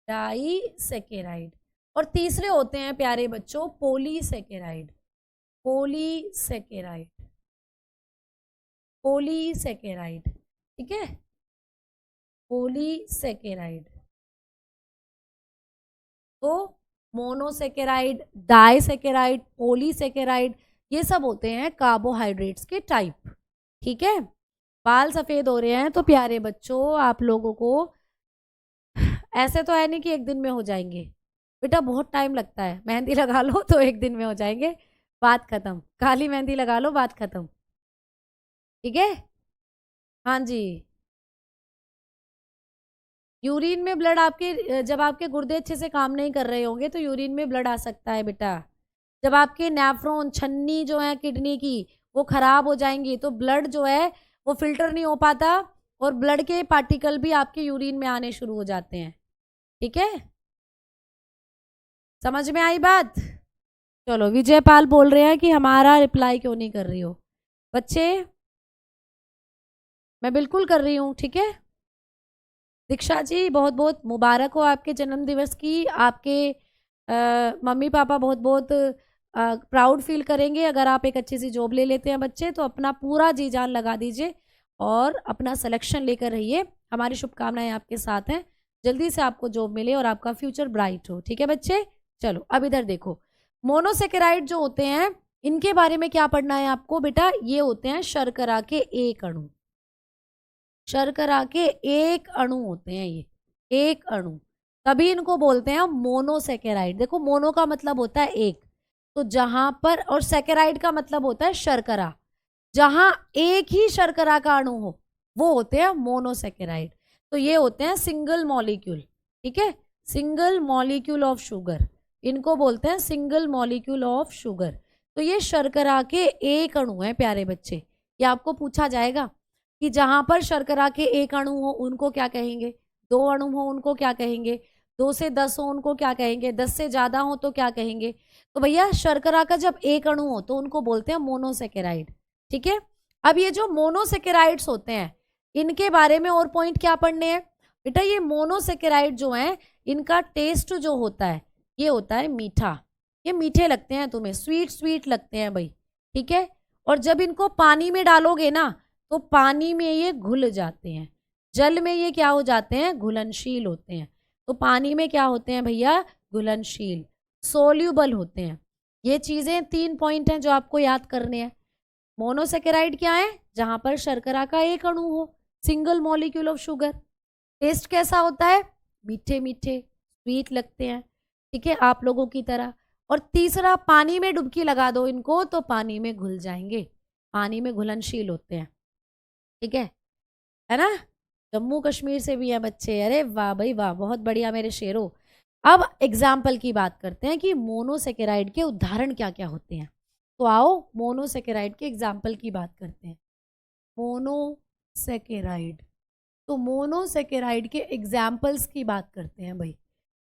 डाइसेकेराइड। और तीसरे होते हैं प्यारे बच्चों पॉलीसेकेराइड, पॉलीसेकेराइड, पॉलीसेकेराइड, ठीक है, पॉलीसेकेराइड। तो मोनोसेकेराइड, डाइसेकेराइड, पॉलीसेकेराइड, ये सब होते हैं कार्बोहाइड्रेट्स के टाइप, ठीक है। बाल सफेद हो रहे हैं तो प्यारे बच्चों आप लोगों को ऐसे तो है नहीं कि एक दिन में हो जाएंगे बेटा, बहुत टाइम लगता है। मेहंदी लगा लो तो एक दिन में हो जाएंगे, बात खत्म। काली मेहंदी लगा लो, बात खत्म, ठीक है। हाँ जी, यूरिन में ब्लड आपके, जब आपके गुर्दे अच्छे से काम नहीं कर रहे होंगे तो यूरिन में ब्लड आ सकता है बेटा। जब आपके नेफ्रॉन, छन्नी जो है किडनी की, वो खराब हो जाएंगी तो ब्लड जो है वो फिल्टर नहीं हो पाता और ब्लड के पार्टिकल भी आपके यूरिन में आने शुरू हो जाते हैं, ठीक है। समझ में आई बात? चलो, विजयपाल बोल रहे हैं कि हमारा रिप्लाई क्यों नहीं कर रही हो। बच्चे मैं बिल्कुल कर रही हूँ, ठीक है। दीक्षा जी बहुत बहुत मुबारक हो आपके जन्म दिवस की। आपके मम्मी पापा बहुत बहुत प्राउड फील करेंगे अगर आप एक अच्छी सी जॉब ले लेते हैं बच्चे। तो अपना पूरा जी जान लगा दीजिए और अपना सिलेक्शन लेकर रहिए। हमारी शुभकामनाएं आपके साथ हैं, जल्दी से आपको जॉब मिले और आपका फ्यूचर ब्राइट हो, ठीक है बच्चे। चलो अब इधर देखो, मोनोसेकेराइड जो होते हैं इनके बारे में क्या पढ़ना है आपको बेटा। ये होते हैं शर्करा के एक अणु, शर्करा के एक अणु होते हैं ये, एक अणु, तभी इनको बोलते हैं मोनोसेकेराइड। देखो मोनो का मतलब होता है एक, तो जहां पर, और सेकेराइड का मतलब होता है शर्करा, जहां एक ही शर्करा का अणु हो वो होते हैं मोनोसेकेराइड। तो ये होते हैं सिंगल मॉलिक्यूल, ठीक है, सिंगल मॉलिक्यूल ऑफ शुगर, इनको बोलते हैं सिंगल मॉलिक्यूल ऑफ शुगर। तो ये शर्करा के एक अणु हैं प्यारे बच्चे। ये आपको पूछा जाएगा कि जहां पर शर्करा के एक अणु हो उनको क्या कहेंगे, दो अणु हो उनको क्या कहेंगे, 2 से 10 हो उनको क्या कहेंगे, 10 से ज्यादा हो तो क्या कहेंगे। तो भैया शर्करा का जब एक अणु हो तो उनको बोलते हैं मोनोसेकेराइड, ठीक है। अब ये जो मोनोसेकेराइड्स होते हैं इनके बारे में और पॉइंट क्या पढ़ने हैं बेटा। ये मोनोसेकेराइड जो है इनका टेस्ट जो होता है ये होता है मीठा, ये मीठे लगते हैं तुम्हें, स्वीट स्वीट लगते हैं भाई, ठीक है। और जब इनको पानी में डालोगे ना तो पानी में ये घुल जाते हैं, जल में ये क्या हो जाते हैं, घुलनशील होते हैं। तो पानी में क्या होते हैं भैया, घुलनशील, सोल्यूबल होते हैं। ये चीजें 3 पॉइंट हैं जो आपको याद करने हैं। मोनोसेकेराइड क्या है, जहां पर शर्करा का एक अणु हो, single molecule of sugar. Test कैसा होता है, मीठे मीठे स्वीट लगते हैं, ठीक है, आप लोगों की तरह। और तीसरा, पानी में डुबकी लगा दो इनको तो पानी में घुल जाएंगे, पानी में घुलनशील होते हैं, ठीक है ना। जम्मू कश्मीर से भी हैं बच्चे, अरे वाह भाई वाह, बहुत बढ़िया मेरे शेरों। अब एग्जाम्पल की बात करते हैं कि मोनोसेकेराइड के उदाहरण क्या क्या होते हैं। तो आओ मोनोसेकेराइड के एग्जाम्पल की बात करते हैं। मोनोसेकेराइड, तो मोनोसेकेराइड के एग्जाम्पल्स की बात करते हैं भाई।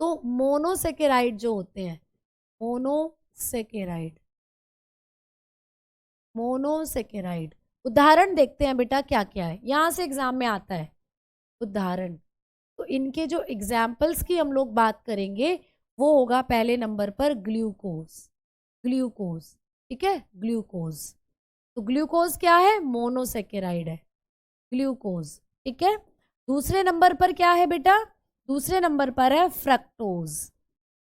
तो मोनोसेकेराइड जो होते हैं, मोनोसेकेराइड, मोनोसेकेराइड उदाहरण देखते हैं बेटा क्या क्या है, यहां से एग्जाम में आता है उदाहरण। तो इनके जो एग्जाम्पल्स की हम लोग बात करेंगे वो होगा पहले नंबर पर ग्लूकोज, ग्लूकोज, ठीक है, ग्लूकोज। तो ग्लूकोज क्या है, मोनोसेकेराइड है, ग्लूकोज, ठीक है। दूसरे नंबर पर क्या है बेटा, दूसरे नंबर पर है फ्रक्टोज।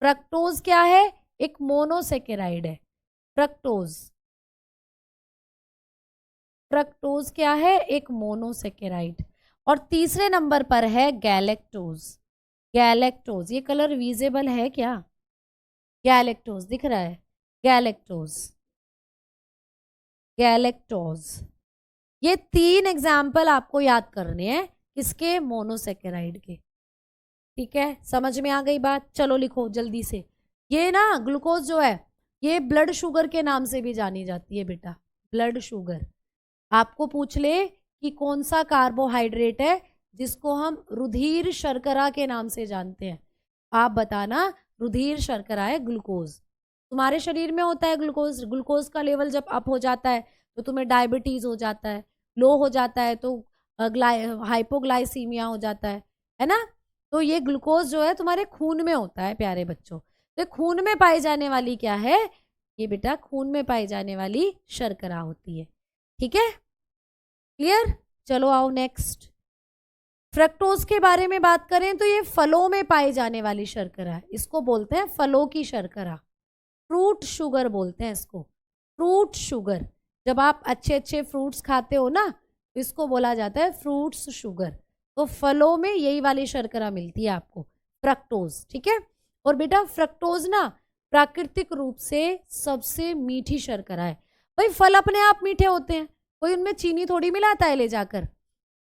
फ्रक्टोज क्या है, एक मोनोसेकेराइड है, फ्रक्टोज, फ्रक्टोज क्या है, एक मोनोसेकेराइड। और तीसरे नंबर पर है गैलेक्टोज, गैलेक्टोज, ये कलर विजिबल है क्या, गैलेक्टोज दिख रहा है, गैलेक्टोज, गैलेक्टोज। ये 3 एग्जाम्पल आपको याद करने हैं किसके, मोनोसेकेराइड के, ठीक है। समझ में आ गई बात, चलो लिखो जल्दी से। ये ना ग्लूकोज जो है ये ब्लड शुगर के नाम से भी जानी जाती है बेटा, ब्लड शुगर। आपको पूछ ले कि कौन सा कार्बोहाइड्रेट है जिसको हम रुधिर शर्करा के नाम से जानते हैं। आप बताना। रुधिर शर्करा है ग्लूकोज। तुम्हारे शरीर में होता है ग्लूकोज। ग्लूकोज का लेवल जब अप हो जाता है तो तुम्हें डायबिटीज हो जाता है, लो हो जाता है तो हाइपोग्लाइसीमिया हो जाता है ना। तो ये ग्लूकोज जो है तुम्हारे खून में होता है प्यारे बच्चों। तो खून में पाई जाने वाली क्या है? ये बेटा खून में पाई जाने वाली शर्करा होती है। ठीक है, क्लियर? चलो आओ नेक्स्ट। फ्रक्टोज के बारे में बात करें तो ये फलों में पाई जाने वाली शर्करा है। इसको बोलते हैं फलों की शर्करा, फ्रूट शुगर बोलते हैं इसको, फ्रूट शुगर। जब आप अच्छे अच्छे फ्रूट्स खाते हो ना तो इसको बोला जाता है फ्रूट्स शुगर। तो फलों में यही वाली शर्करा मिलती है आपको, फ्रक्टोज। ठीक है, और बेटा फ्रक्टोज ना प्राकृतिक रूप से सबसे मीठी शर्करा है। भाई फल अपने आप मीठे होते हैं, कोई उनमें चीनी थोड़ी मिलाता है ले जाकर,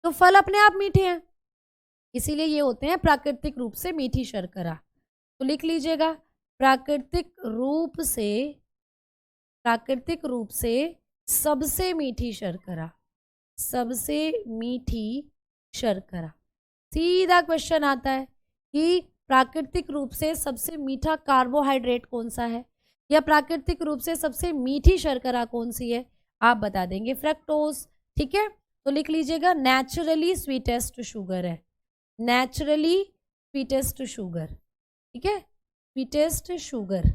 तो फल अपने आप मीठे हैं, इसीलिए ये होते हैं प्राकृतिक रूप से मीठी शर्करा। तो लिख लीजिएगा, प्राकृतिक रूप से सबसे मीठी शर्करा, सबसे मीठी शर्करा। सीधा क्वेश्चन आता है कि प्राकृतिक रूप से सबसे मीठा कार्बोहाइड्रेट कौन सा है, या प्राकृतिक रूप से सबसे मीठी शर्करा कौन सी है? आप बता देंगे फ्रक्टोज। ठीक है, तो लिख लीजिएगा नेचुरली स्वीटेस्ट शुगर है, नेचुरली स्वीटेस्ट शुगर। ठीक है, sweetest sugar,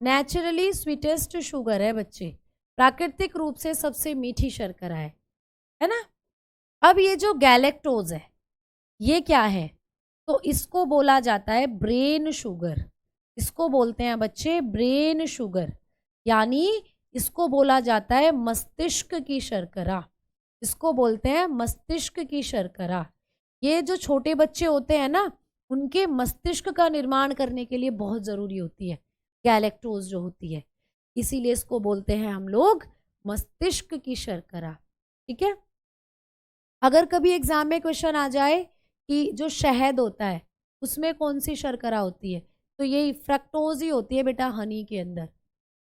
naturally sweetest sugar है बच्चे, प्राकृतिक रूप से सबसे मीठी शर्करा है ना। अब ये जो गैलेक्टोज है ये क्या है? तो इसको बोला जाता है ब्रेन शुगर। इसको बोलते हैं बच्चे ब्रेन शुगर, यानी इसको बोला जाता है मस्तिष्क की शर्करा। इसको बोलते हैं मस्तिष्क की शर्करा। ये जो छोटे बच्चे होते हैं ना उनके मस्तिष्क का निर्माण करने के लिए बहुत ज़रूरी होती है गैलेक्टोज जो होती है, इसीलिए इसको बोलते हैं हम लोग मस्तिष्क की शर्करा। ठीक है, अगर कभी एग्जाम में क्वेश्चन आ जाए कि जो शहद होता है उसमें कौन सी शर्करा होती है, तो यही फ्रक्टोज ही होती है बेटा। हनी के अंदर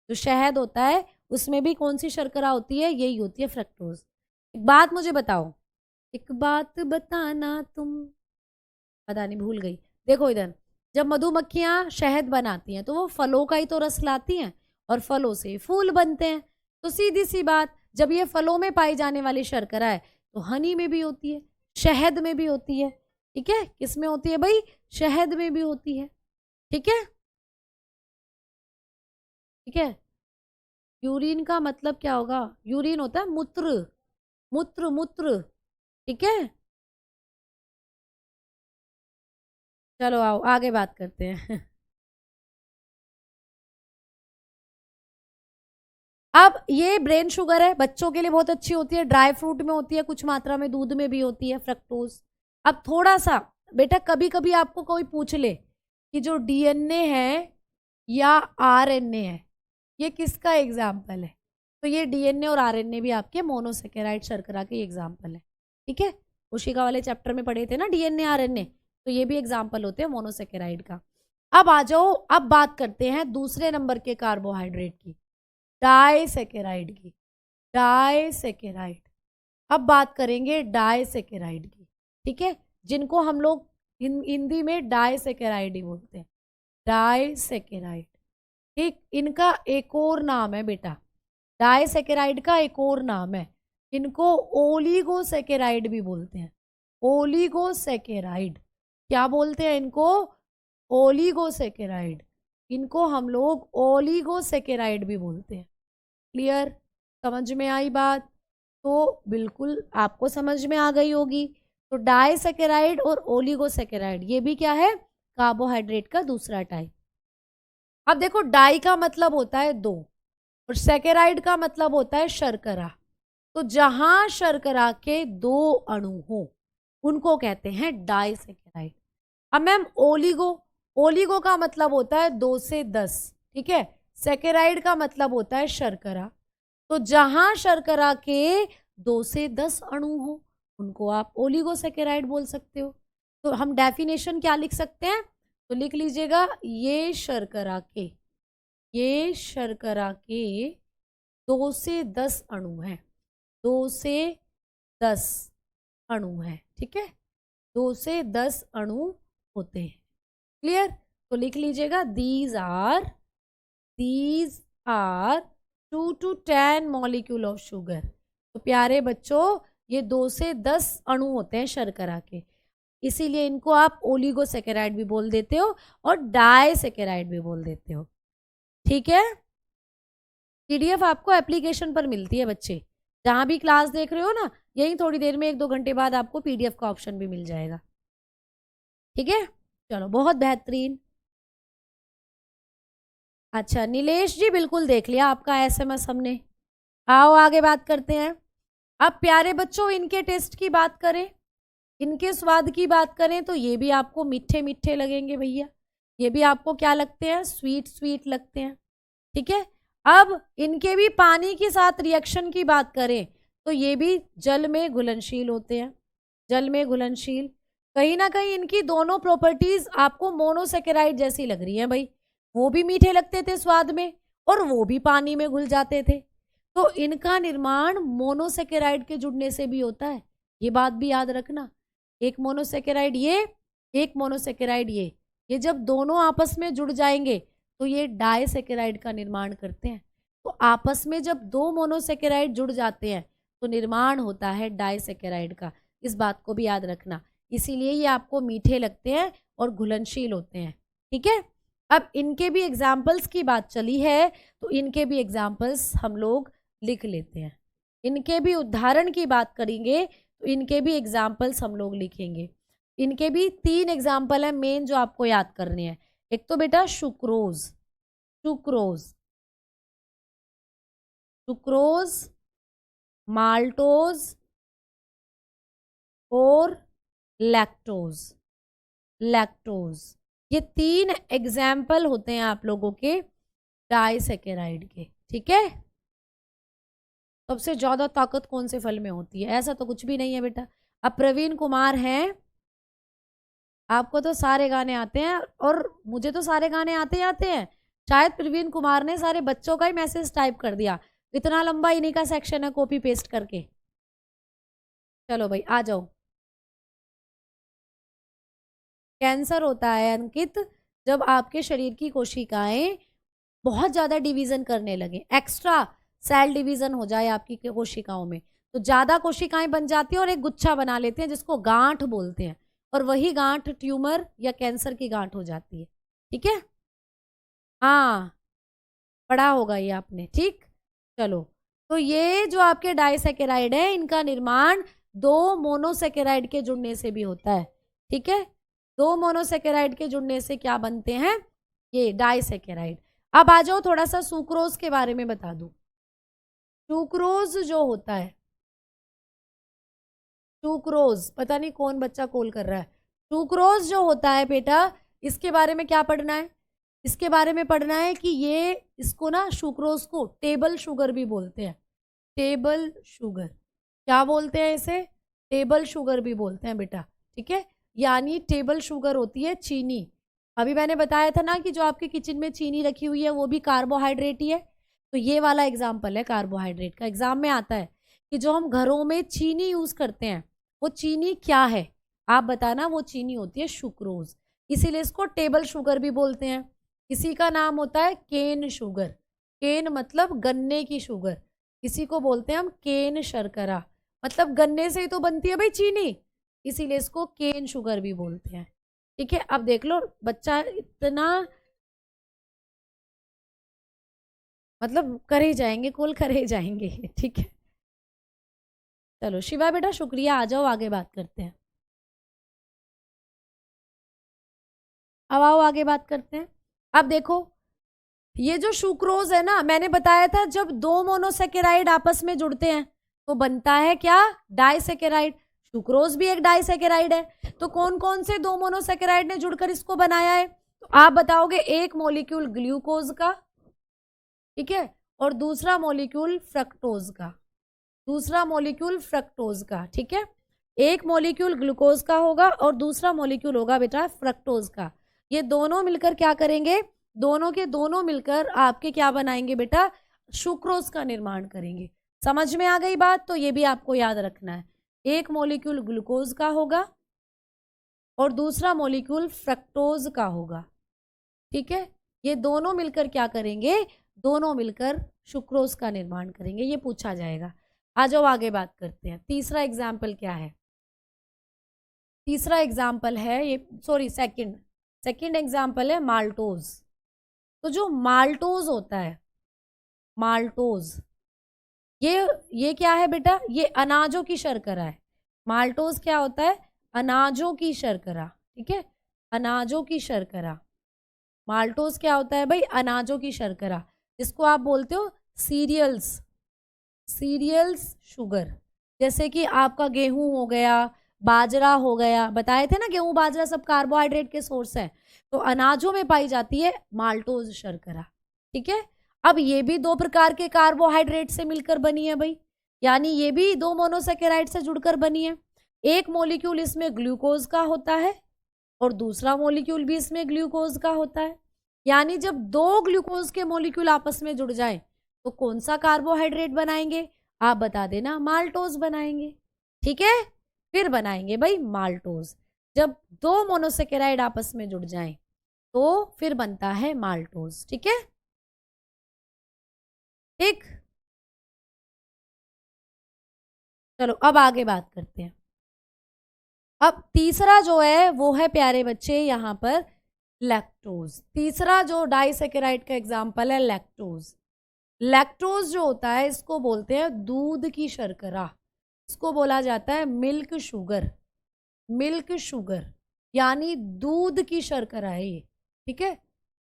जो शहद होता है उसमें भी कौन सी शर्करा होती है? यही होती है फ्रक्टोज। एक बात मुझे बताओ, एक बात बताना तुम, पता नहीं भूल गई। देखो इधर, जब मधुमक्खियां शहद बनाती हैं तो वो फलों का ही तो रस लाती हैं और फलों से फूल बनते हैं। तो सीधी सी बात, जब ये फलों में पाई जाने वाली शर्करा है तो हनी में भी होती है, शहद में भी होती है। ठीक है, किस में होती है भाई? शहद में भी होती है। ठीक है, ठीक है। यूरिन का मतलब क्या होगा? यूरिन होता है मूत्र, मूत्र, मूत्र। ठीक है, चलो आओ आगे बात करते हैं। अब ये ब्रेन शुगर है, बच्चों के लिए बहुत अच्छी होती है, ड्राई फ्रूट में होती है, कुछ मात्रा में दूध में भी होती है फ्रक्टोज। अब थोड़ा सा बेटा, कभी कभी आपको कोई पूछ ले कि जो डीएनए है या आरएनए है ये किसका एग्जाम्पल है, तो ये डीएनए और आरएनए भी आपके मोनोसेकेराइड शर्करा के एग्जाम्पल है। ठीक है, कोशिका वाले चैप्टर में पढ़े थे ना डीएनए आरएनए, तो ये भी एग्जाम्पल होते हैं मोनोसेकेराइड का। अब आ जाओ, अब बात करते हैं दूसरे नंबर के कार्बोहाइड्रेट की, डाइसेकेराइड की। डाइसेकेराइड, अब बात करेंगे डाइसेकेराइड की। ठीक है, जिनको हम लोग हिंदी में डाइसेकेराइड ही बोलते हैं, डाइसेकेराइड। ठीक, इनका एक और नाम है बेटा, डाइसेकेराइड का एक और नाम है, इनको ओलिगोसेकेराइड भी बोलते हैं। ओलिगोसेकेराइड, क्या बोलते हैं इनको? ओलिगोसेकेराइड। इनको हम लोग ओलिगोसेकेराइड भी बोलते हैं। क्लियर? समझ में आई बात? तो बिल्कुल आपको समझ में आ गई होगी। तो डाइसेकेराइड और ओलिगोसेकेराइड ये भी क्या है? कार्बोहाइड्रेट का दूसरा टाइप। अब देखो, डाई का मतलब होता है दो और सेकेराइड का मतलब होता है शर्करा। तो जहां शर्करा के दो अणु हो उनको कहते हैं डाइसेकेराइड। अब मैम ओलिगो, ओलिगो का मतलब होता है 2 से 10। ठीक है, सेकेराइड का मतलब होता है शर्करा। तो जहां शर्करा के 2 से 10 अणु हो उनको आप ओलिगोसेकेराइड बोल सकते हो। तो हम डेफिनेशन क्या लिख सकते हैं? तो लिख लीजिएगा, ये शर्करा के 2 से 10 अणु हैं, 2 से 10 अणु है, ठीक है, 2 से 10 अणु होते हैं। क्लियर? तो लिख लीजिएगा these are 2 to 10 molecule of sugar. तो प्यारे बच्चों ये 2 से 10 अणु होते हैं शर्करा के, इसीलिए इनको आप ओलिगोसेकेराइड भी बोल देते हो और डाइसेकेराइड भी बोल देते हो। ठीक है, पीडीएफ आपको एप्लीकेशन पर मिलती है बच्चे, जहां भी क्लास देख रहे हो ना, यही थोड़ी देर में 1-2 घंटे बाद आपको पीडीएफ का ऑप्शन भी मिल जाएगा। ठीक है, चलो बहुत बेहतरीन। अच्छा नीलेश जी बिल्कुल देख लिया आपका एसएमएस हमने। आओ आगे बात करते हैं। अब प्यारे बच्चों इनके टेस्ट की बात करें, इनके स्वाद की बात करें तो ये भी आपको मीठे मीठे लगेंगे भैया, ये भी आपको क्या लगते हैं, स्वीट स्वीट लगते हैं। ठीक है, अब इनके भी पानी के साथ रिएक्शन की बात करें तो ये भी जल में घुलनशील होते हैं, जल में घुलनशील। कहीं ना कहीं इनकी दोनों प्रॉपर्टीज आपको मोनोसेकेराइड जैसी लग रही है भाई, वो भी मीठे लगते थे स्वाद में और वो भी पानी में घुल जाते थे। तो इनका निर्माण मोनोसेकेराइड के जुड़ने से भी होता है, ये बात भी याद रखना। एक मोनोसेकेराइड ये, एक मोनोसेकेराइड ये जब दोनों आपस में जुड़ जाएंगे तो ये डाइसेकेराइड का निर्माण करते हैं। तो आपस में जब 2 मोनोसेकेराइड जुड़ जाते हैं तो निर्माण होता है डाइसेकेराइड का, इस बात को भी याद रखना। इसीलिए ये आपको मीठे लगते हैं और घुलनशील होते हैं। ठीक है, अब इनके भी एग्जाम्पल्स की बात चली है तो इनके भी एग्जाम्पल्स हम लोग लिख लेते हैं। इनके भी उदाहरण की बात करेंगे तो इनके भी एग्जाम्पल्स हम लोग लिखेंगे। इनके भी 3 एग्जाम्पल हैं मेन जो आपको याद करने हैं। एक तो बेटा सुक्रोज, सुक्रोज, सुक्रोज, माल्टोज और लैक्टोज, लैक्टोज, ये 3 एग्जाम्पल होते हैं आप लोगों के डाइसेकेराइड के। ठीक है, सबसे ज्यादा ताकत कौन से फल में होती है? ऐसा तो कुछ भी नहीं है बेटा। अब प्रवीण कुमार हैं, आपको तो सारे गाने आते हैं और मुझे तो सारे गाने आते हैं। शायद प्रवीण कुमार ने सारे बच्चों का ही मैसेज टाइप कर दिया, इतना लंबा इन्हीं का सेक्शन है कॉपी पेस्ट करके। चलो भाई आ जाओ। कैंसर होता है अंकित जब आपके शरीर की कोशिकाएं बहुत ज्यादा डिवीजन करने लगे, एक्स्ट्रा सेल डिवीजन हो जाए आपकी कोशिकाओं में, तो ज्यादा कोशिकाएं बन जाती हैं और एक गुच्छा बना लेते हैं जिसको गांठ बोलते हैं, और वही गांठ ट्यूमर या कैंसर की गांठ हो जाती है। ठीक है, हाँ पढ़ा होगा ये आपने। ठीक, चलो तो ये जो आपके डाइसेकेराइड है इनका निर्माण 2 मोनोसेकेराइड के जुड़ने से भी होता है। ठीक है, 2 मोनोसेकेराइड के जुड़ने से क्या बनते हैं, ये डाइसेकेराइड। अब आ जाओ थोड़ा सा सुक्रोज के बारे में बता दूं। सुक्रोज जो होता है, सुक्रोज, पता नहीं कौन बच्चा कॉल कर रहा है। सुक्रोज जो होता है बेटा, इसके बारे में क्या पढ़ना है, इसके बारे में पढ़ना है कि ये इसको ना सुक्रोज को टेबल शुगर भी बोलते हैं। टेबल शुगर क्या बोलते हैं इसे, टेबल शुगर भी बोलते हैं बेटा। ठीक है, यानी टेबल शुगर होती है चीनी। अभी मैंने बताया था ना कि जो आपके किचन में चीनी रखी हुई है वो भी कार्बोहाइड्रेट ही है, तो ये वाला एग्जाम्पल है कार्बोहाइड्रेट का। एग्जाम में आता है कि जो हम घरों में चीनी यूज करते हैं वो चीनी क्या है, आप बताना। वो चीनी होती है सुक्रोज, इसीलिए इसको टेबल शुगर भी बोलते हैं। किसी का नाम होता है केन शुगर, केन मतलब गन्ने की शुगर, किसी को बोलते हैं हम केन शर्करा, मतलब गन्ने से ही तो बनती है भाई चीनी, इसीलिए इसको केन शुगर भी बोलते हैं। ठीक है, अब देख लो बच्चा इतना मतलब करे जाएंगे, कॉल करे जाएंगे। ठीक है, चलो शिवा बेटा शुक्रिया, आ जाओ आगे बात करते हैं। अब आओ आगे बात करते हैं। अब देखो ये जो सुक्रोज है ना, मैंने बताया था जब 2 मोनोसेकेराइड आपस में जुड़ते हैं तो बनता है क्या, डाइसेकेराइड। सुक्रोज भी एक डाइसेकेराइड है। तो कौन कौन से 2 मोनोसेकेराइड ने जुड़कर इसको बनाया है, तो आप बताओगे एक मॉलिक्यूल ग्लूकोज का, ठीक है, और दूसरा मॉलिक्यूल फ्रक्टोज का, दूसरा मॉलिक्यूल फ्रक्टोज का। ठीक है, एक मॉलिक्यूल ग्लूकोज का होगा और दूसरा मॉलिक्यूल होगा बेटा फ्रक्टोज का। ये दोनों मिलकर क्या करेंगे, दोनों के दोनों मिलकर आपके क्या बनाएंगे बेटा, सुक्रोज का निर्माण करेंगे। समझ में आ गई बात, तो ये भी आपको याद रखना है। एक मॉलिक्यूल ग्लूकोज का होगा और दूसरा मॉलिक्यूल फ्रक्टोज का होगा। ठीक है, ये दोनों मिलकर क्या करेंगे, दोनों मिलकर सुक्रोज का निर्माण करेंगे। ये पूछा जाएगा। आ जाओ आगे बात करते हैं। तीसरा एग्जाम्पल क्या है? तीसरा एग्जाम्पल है ये, सॉरी सेकंड एग्जाम्पल है माल्टोज। तो जो माल्टोज होता है, माल्टोज, ये क्या है बेटा? ये अनाजों की शर्करा है। माल्टोज क्या होता है? अनाजों की शर्करा। ठीक है, अनाजों की शर्करा। माल्टोज क्या होता है भाई? अनाजों की शर्करा, जिसको आप बोलते हो सीरियल्स, सीरियल्स शुगर। जैसे कि आपका गेहूं हो गया, बाजरा हो गया, बताए थे ना गेहूं बाजरा सब कार्बोहाइड्रेट के सोर्स हैं। तो अनाजों में पाई जाती है माल्टोज शर्करा। ठीक है, अब ये भी दो प्रकार के कार्बोहाइड्रेट से मिलकर बनी है भाई, यानी ये भी दो मोनोसेकेराइड से जुड़कर बनी है। एक मॉलिक्यूल इसमें ग्लूकोज का होता है और दूसरा मॉलिक्यूल भी इसमें ग्लूकोज का होता है। यानी जब दो ग्लूकोज के मॉलिक्यूल आपस में जुड़ जाएं तो कौन सा कार्बोहाइड्रेट बनाएंगे? आप बता देना, माल्टोज बनाएंगे। ठीक है, फिर बनाएंगे भाई माल्टोज। जब दो मोनोसेकेराइड आपस में जुड़ जाएं तो फिर बनता है माल्टोज। ठीक है, ठीक। चलो अब आगे बात करते हैं। अब तीसरा जो है वो है प्यारे बच्चे यहाँ पर लैक्टोज। तीसरा जो डाइसेकेराइड का एग्जाम्पल है लैक्टोज। लैक्टोज जो होता है इसको बोलते हैं दूध की शर्करा, इसको बोला जाता है मिल्क शुगर। मिल्क शुगर यानी दूध की शर्करा है ये। ठीक है,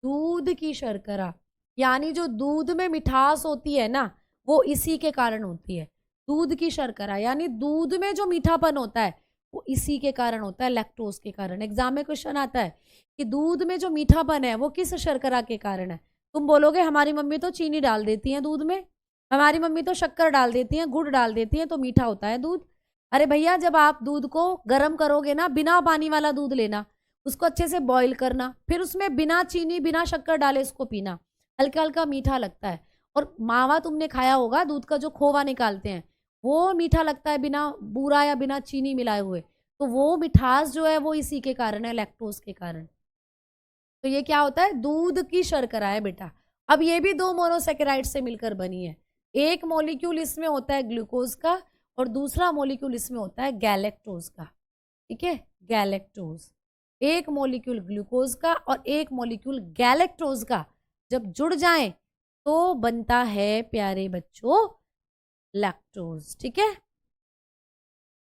दूध की शर्करा, यानी जो दूध में मिठास होती है ना, वो इसी के कारण होती है। दूध की शर्करा यानी दूध में जो मीठापन होता है वो इसी के कारण होता है, लैक्टोज के कारण। एग्जाम में क्वेश्चन आता है कि दूध में जो मीठापन है वो किस शर्करा के कारण है। तुम बोलोगे हमारी मम्मी तो चीनी डाल देती है दूध में, हमारी मम्मी तो शक्कर डाल देती है, गुड़ डाल देती है, तो मीठा होता है दूध। अरे भैया, जब आप दूध को गर्म करोगे ना, बिना पानी वाला दूध लेना, उसको अच्छे से बॉईल करना, फिर उसमें बिना चीनी बिना शक्कर डाले उसको पीना, हल्का हल्का मीठा लगता है। और मावा तुमने खाया होगा, दूध का जो खोवा निकालते हैं वो मीठा लगता है बिना बूरा या बिना चीनी मिलाए हुए। तो वो मिठास जो है वो इसी के कारण है, लैक्टोज के कारण। तो ये क्या होता है? दूध की शर्करा है बेटा। अब ये भी दो मोनोसेकेराइड से मिलकर बनी है। एक मॉलिक्यूल इसमें होता है ग्लूकोज का और दूसरा मॉलिक्यूल इसमें होता है गैलेक्टोज का। ठीक है, गैलेक्टोज। एक मॉलिक्यूल ग्लूकोज का और एक मॉलिक्यूल गैलेक्टोज का जब जुड़ जाए तो बनता है प्यारे बच्चों लैक्टोज। ठीक है,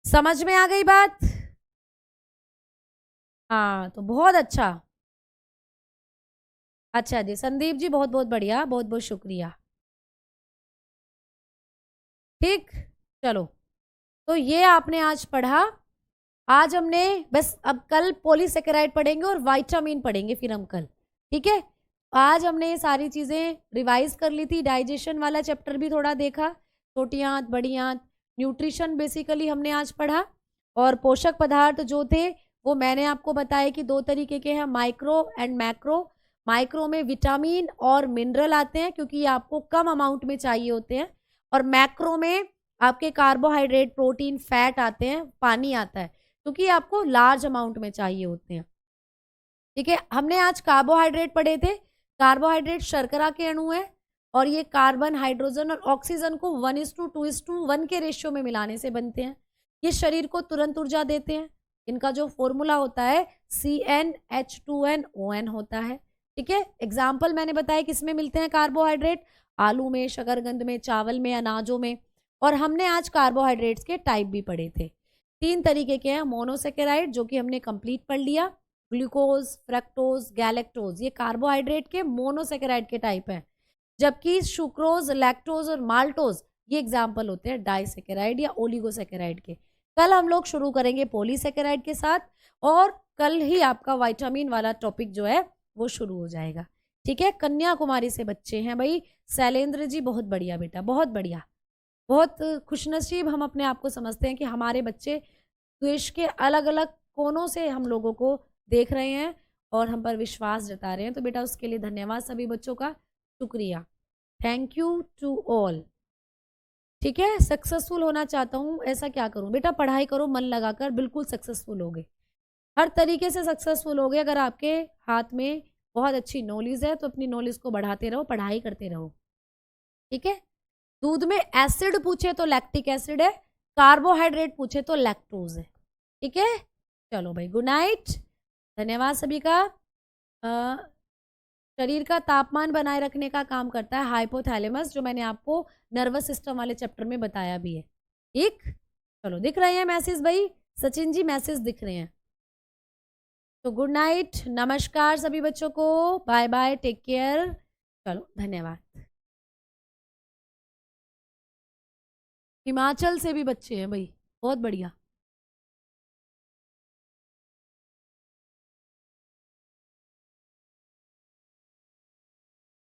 समझ में आ गई बात? हाँ, तो बहुत अच्छा। अच्छा जी संदीप जी, बहुत बहुत बढ़िया, बहुत बहुत शुक्रिया। ठीक, चलो, तो ये आपने आज पढ़ा। आज हमने बस, अब कल पॉलीसेकेराइड पढ़ेंगे और विटामिन पढ़ेंगे फिर हम कल। ठीक है, आज हमने ये सारी चीज़ें रिवाइज कर ली थी। डाइजेशन वाला चैप्टर भी थोड़ा देखा, छोटी आंत बड़ी आंत, न्यूट्रिशन बेसिकली हमने आज पढ़ा। और पोषक पदार्थ जो थे वो मैंने आपको बताया कि दो तरीके के हैं, माइक्रो एंड मैक्रो। माइक्रो में विटामिन और मिनरल आते हैं क्योंकि ये आपको कम अमाउंट में चाहिए होते हैं, और मैक्रो में आपके कार्बोहाइड्रेट प्रोटीन फैट आते हैं, पानी आता है क्योंकि आपको लार्ज अमाउंट में चाहिए होते हैं। ठीक है, हमने आज कार्बोहाइड्रेट पढ़े थे। कार्बोहाइड्रेट शर्करा के अणु है और ये कार्बन, हाइड्रोजन और ऑक्सीजन को 1:2:1 के रेशियो में मिलाने से बनते हैं। ये शरीर को तुरंत ऊर्जा देते हैं। इनका जो फॉर्मूला होता है CnH2nOn होता है। ठीक है, एग्जाम्पल मैंने बताया किसमें मिलते हैं कार्बोहाइड्रेट? आलू में, शकरकंद में, चावल में, अनाजों में। और हमने आज कार्बोहाइड्रेट्स के टाइप भी पढ़े थे। 3 तरीके के हैं, मोनोसेकेराइड जो कि हमने कंप्लीट पढ़ लिया, ग्लूकोज, फ्रक्टोज, गैलेक्टोज, ये कार्बोहाइड्रेट के मोनोसेकेराइड के टाइप हैं। जबकि सुक्रोज, लैक्टोज और माल्टोज ये एग्जाम्पल होते हैं डाइसेकेराइड या ओलिगोसेकेराइड के। कल हम लोग शुरू करेंगे पॉलीसेकेराइड के साथ और कल ही आपका विटामिन वाला टॉपिक जो है वो शुरू हो जाएगा। ठीक है, कन्याकुमारी से बच्चे हैं भाई। शैलेंद्र जी बहुत बढ़िया बेटा, बहुत बढ़िया, बहुत खुशनसीब हम अपने आप को समझते हैं कि हमारे बच्चे देश के अलग अलग कोनों से हम लोगों को देख रहे हैं और हम पर विश्वास जता रहे हैं। तो बेटा उसके लिए धन्यवाद सभी बच्चों का, शुक्रिया। Thank you to all. ठीक है, सक्सेसफुल होना चाहता हूँ, ऐसा क्या करूँ? बेटा पढ़ाई करो मन लगाकर, बिल्कुल सक्सेसफुल होगे। हर तरीके से सक्सेसफुल होगे अगर आपके हाथ में बहुत अच्छी नॉलेज है, तो अपनी नॉलेज को बढ़ाते रहो, पढ़ाई करते रहो। ठीक है, दूध में एसिड पूछे तो लैक्टिक एसिड है, कार्बोहाइड्रेट पूछे तो लैक्टोज है। ठीक है, चलो भाई, गुड नाइट, धन्यवाद सभी का। शरीर का तापमान बनाए रखने का काम करता है हाइपोथैलेमस, जो मैंने आपको नर्वस सिस्टम वाले चैप्टर में बताया भी है। ठीक, चलो दिख रहे हैं मैसेज भाई? सचिन जी मैसेज दिख रहे हैं, तो गुड नाइट, नमस्कार सभी बच्चों को, बाय बाय, टेक केयर, चलो धन्यवाद। हिमाचल से भी बच्चे हैं भाई, बहुत बढ़िया।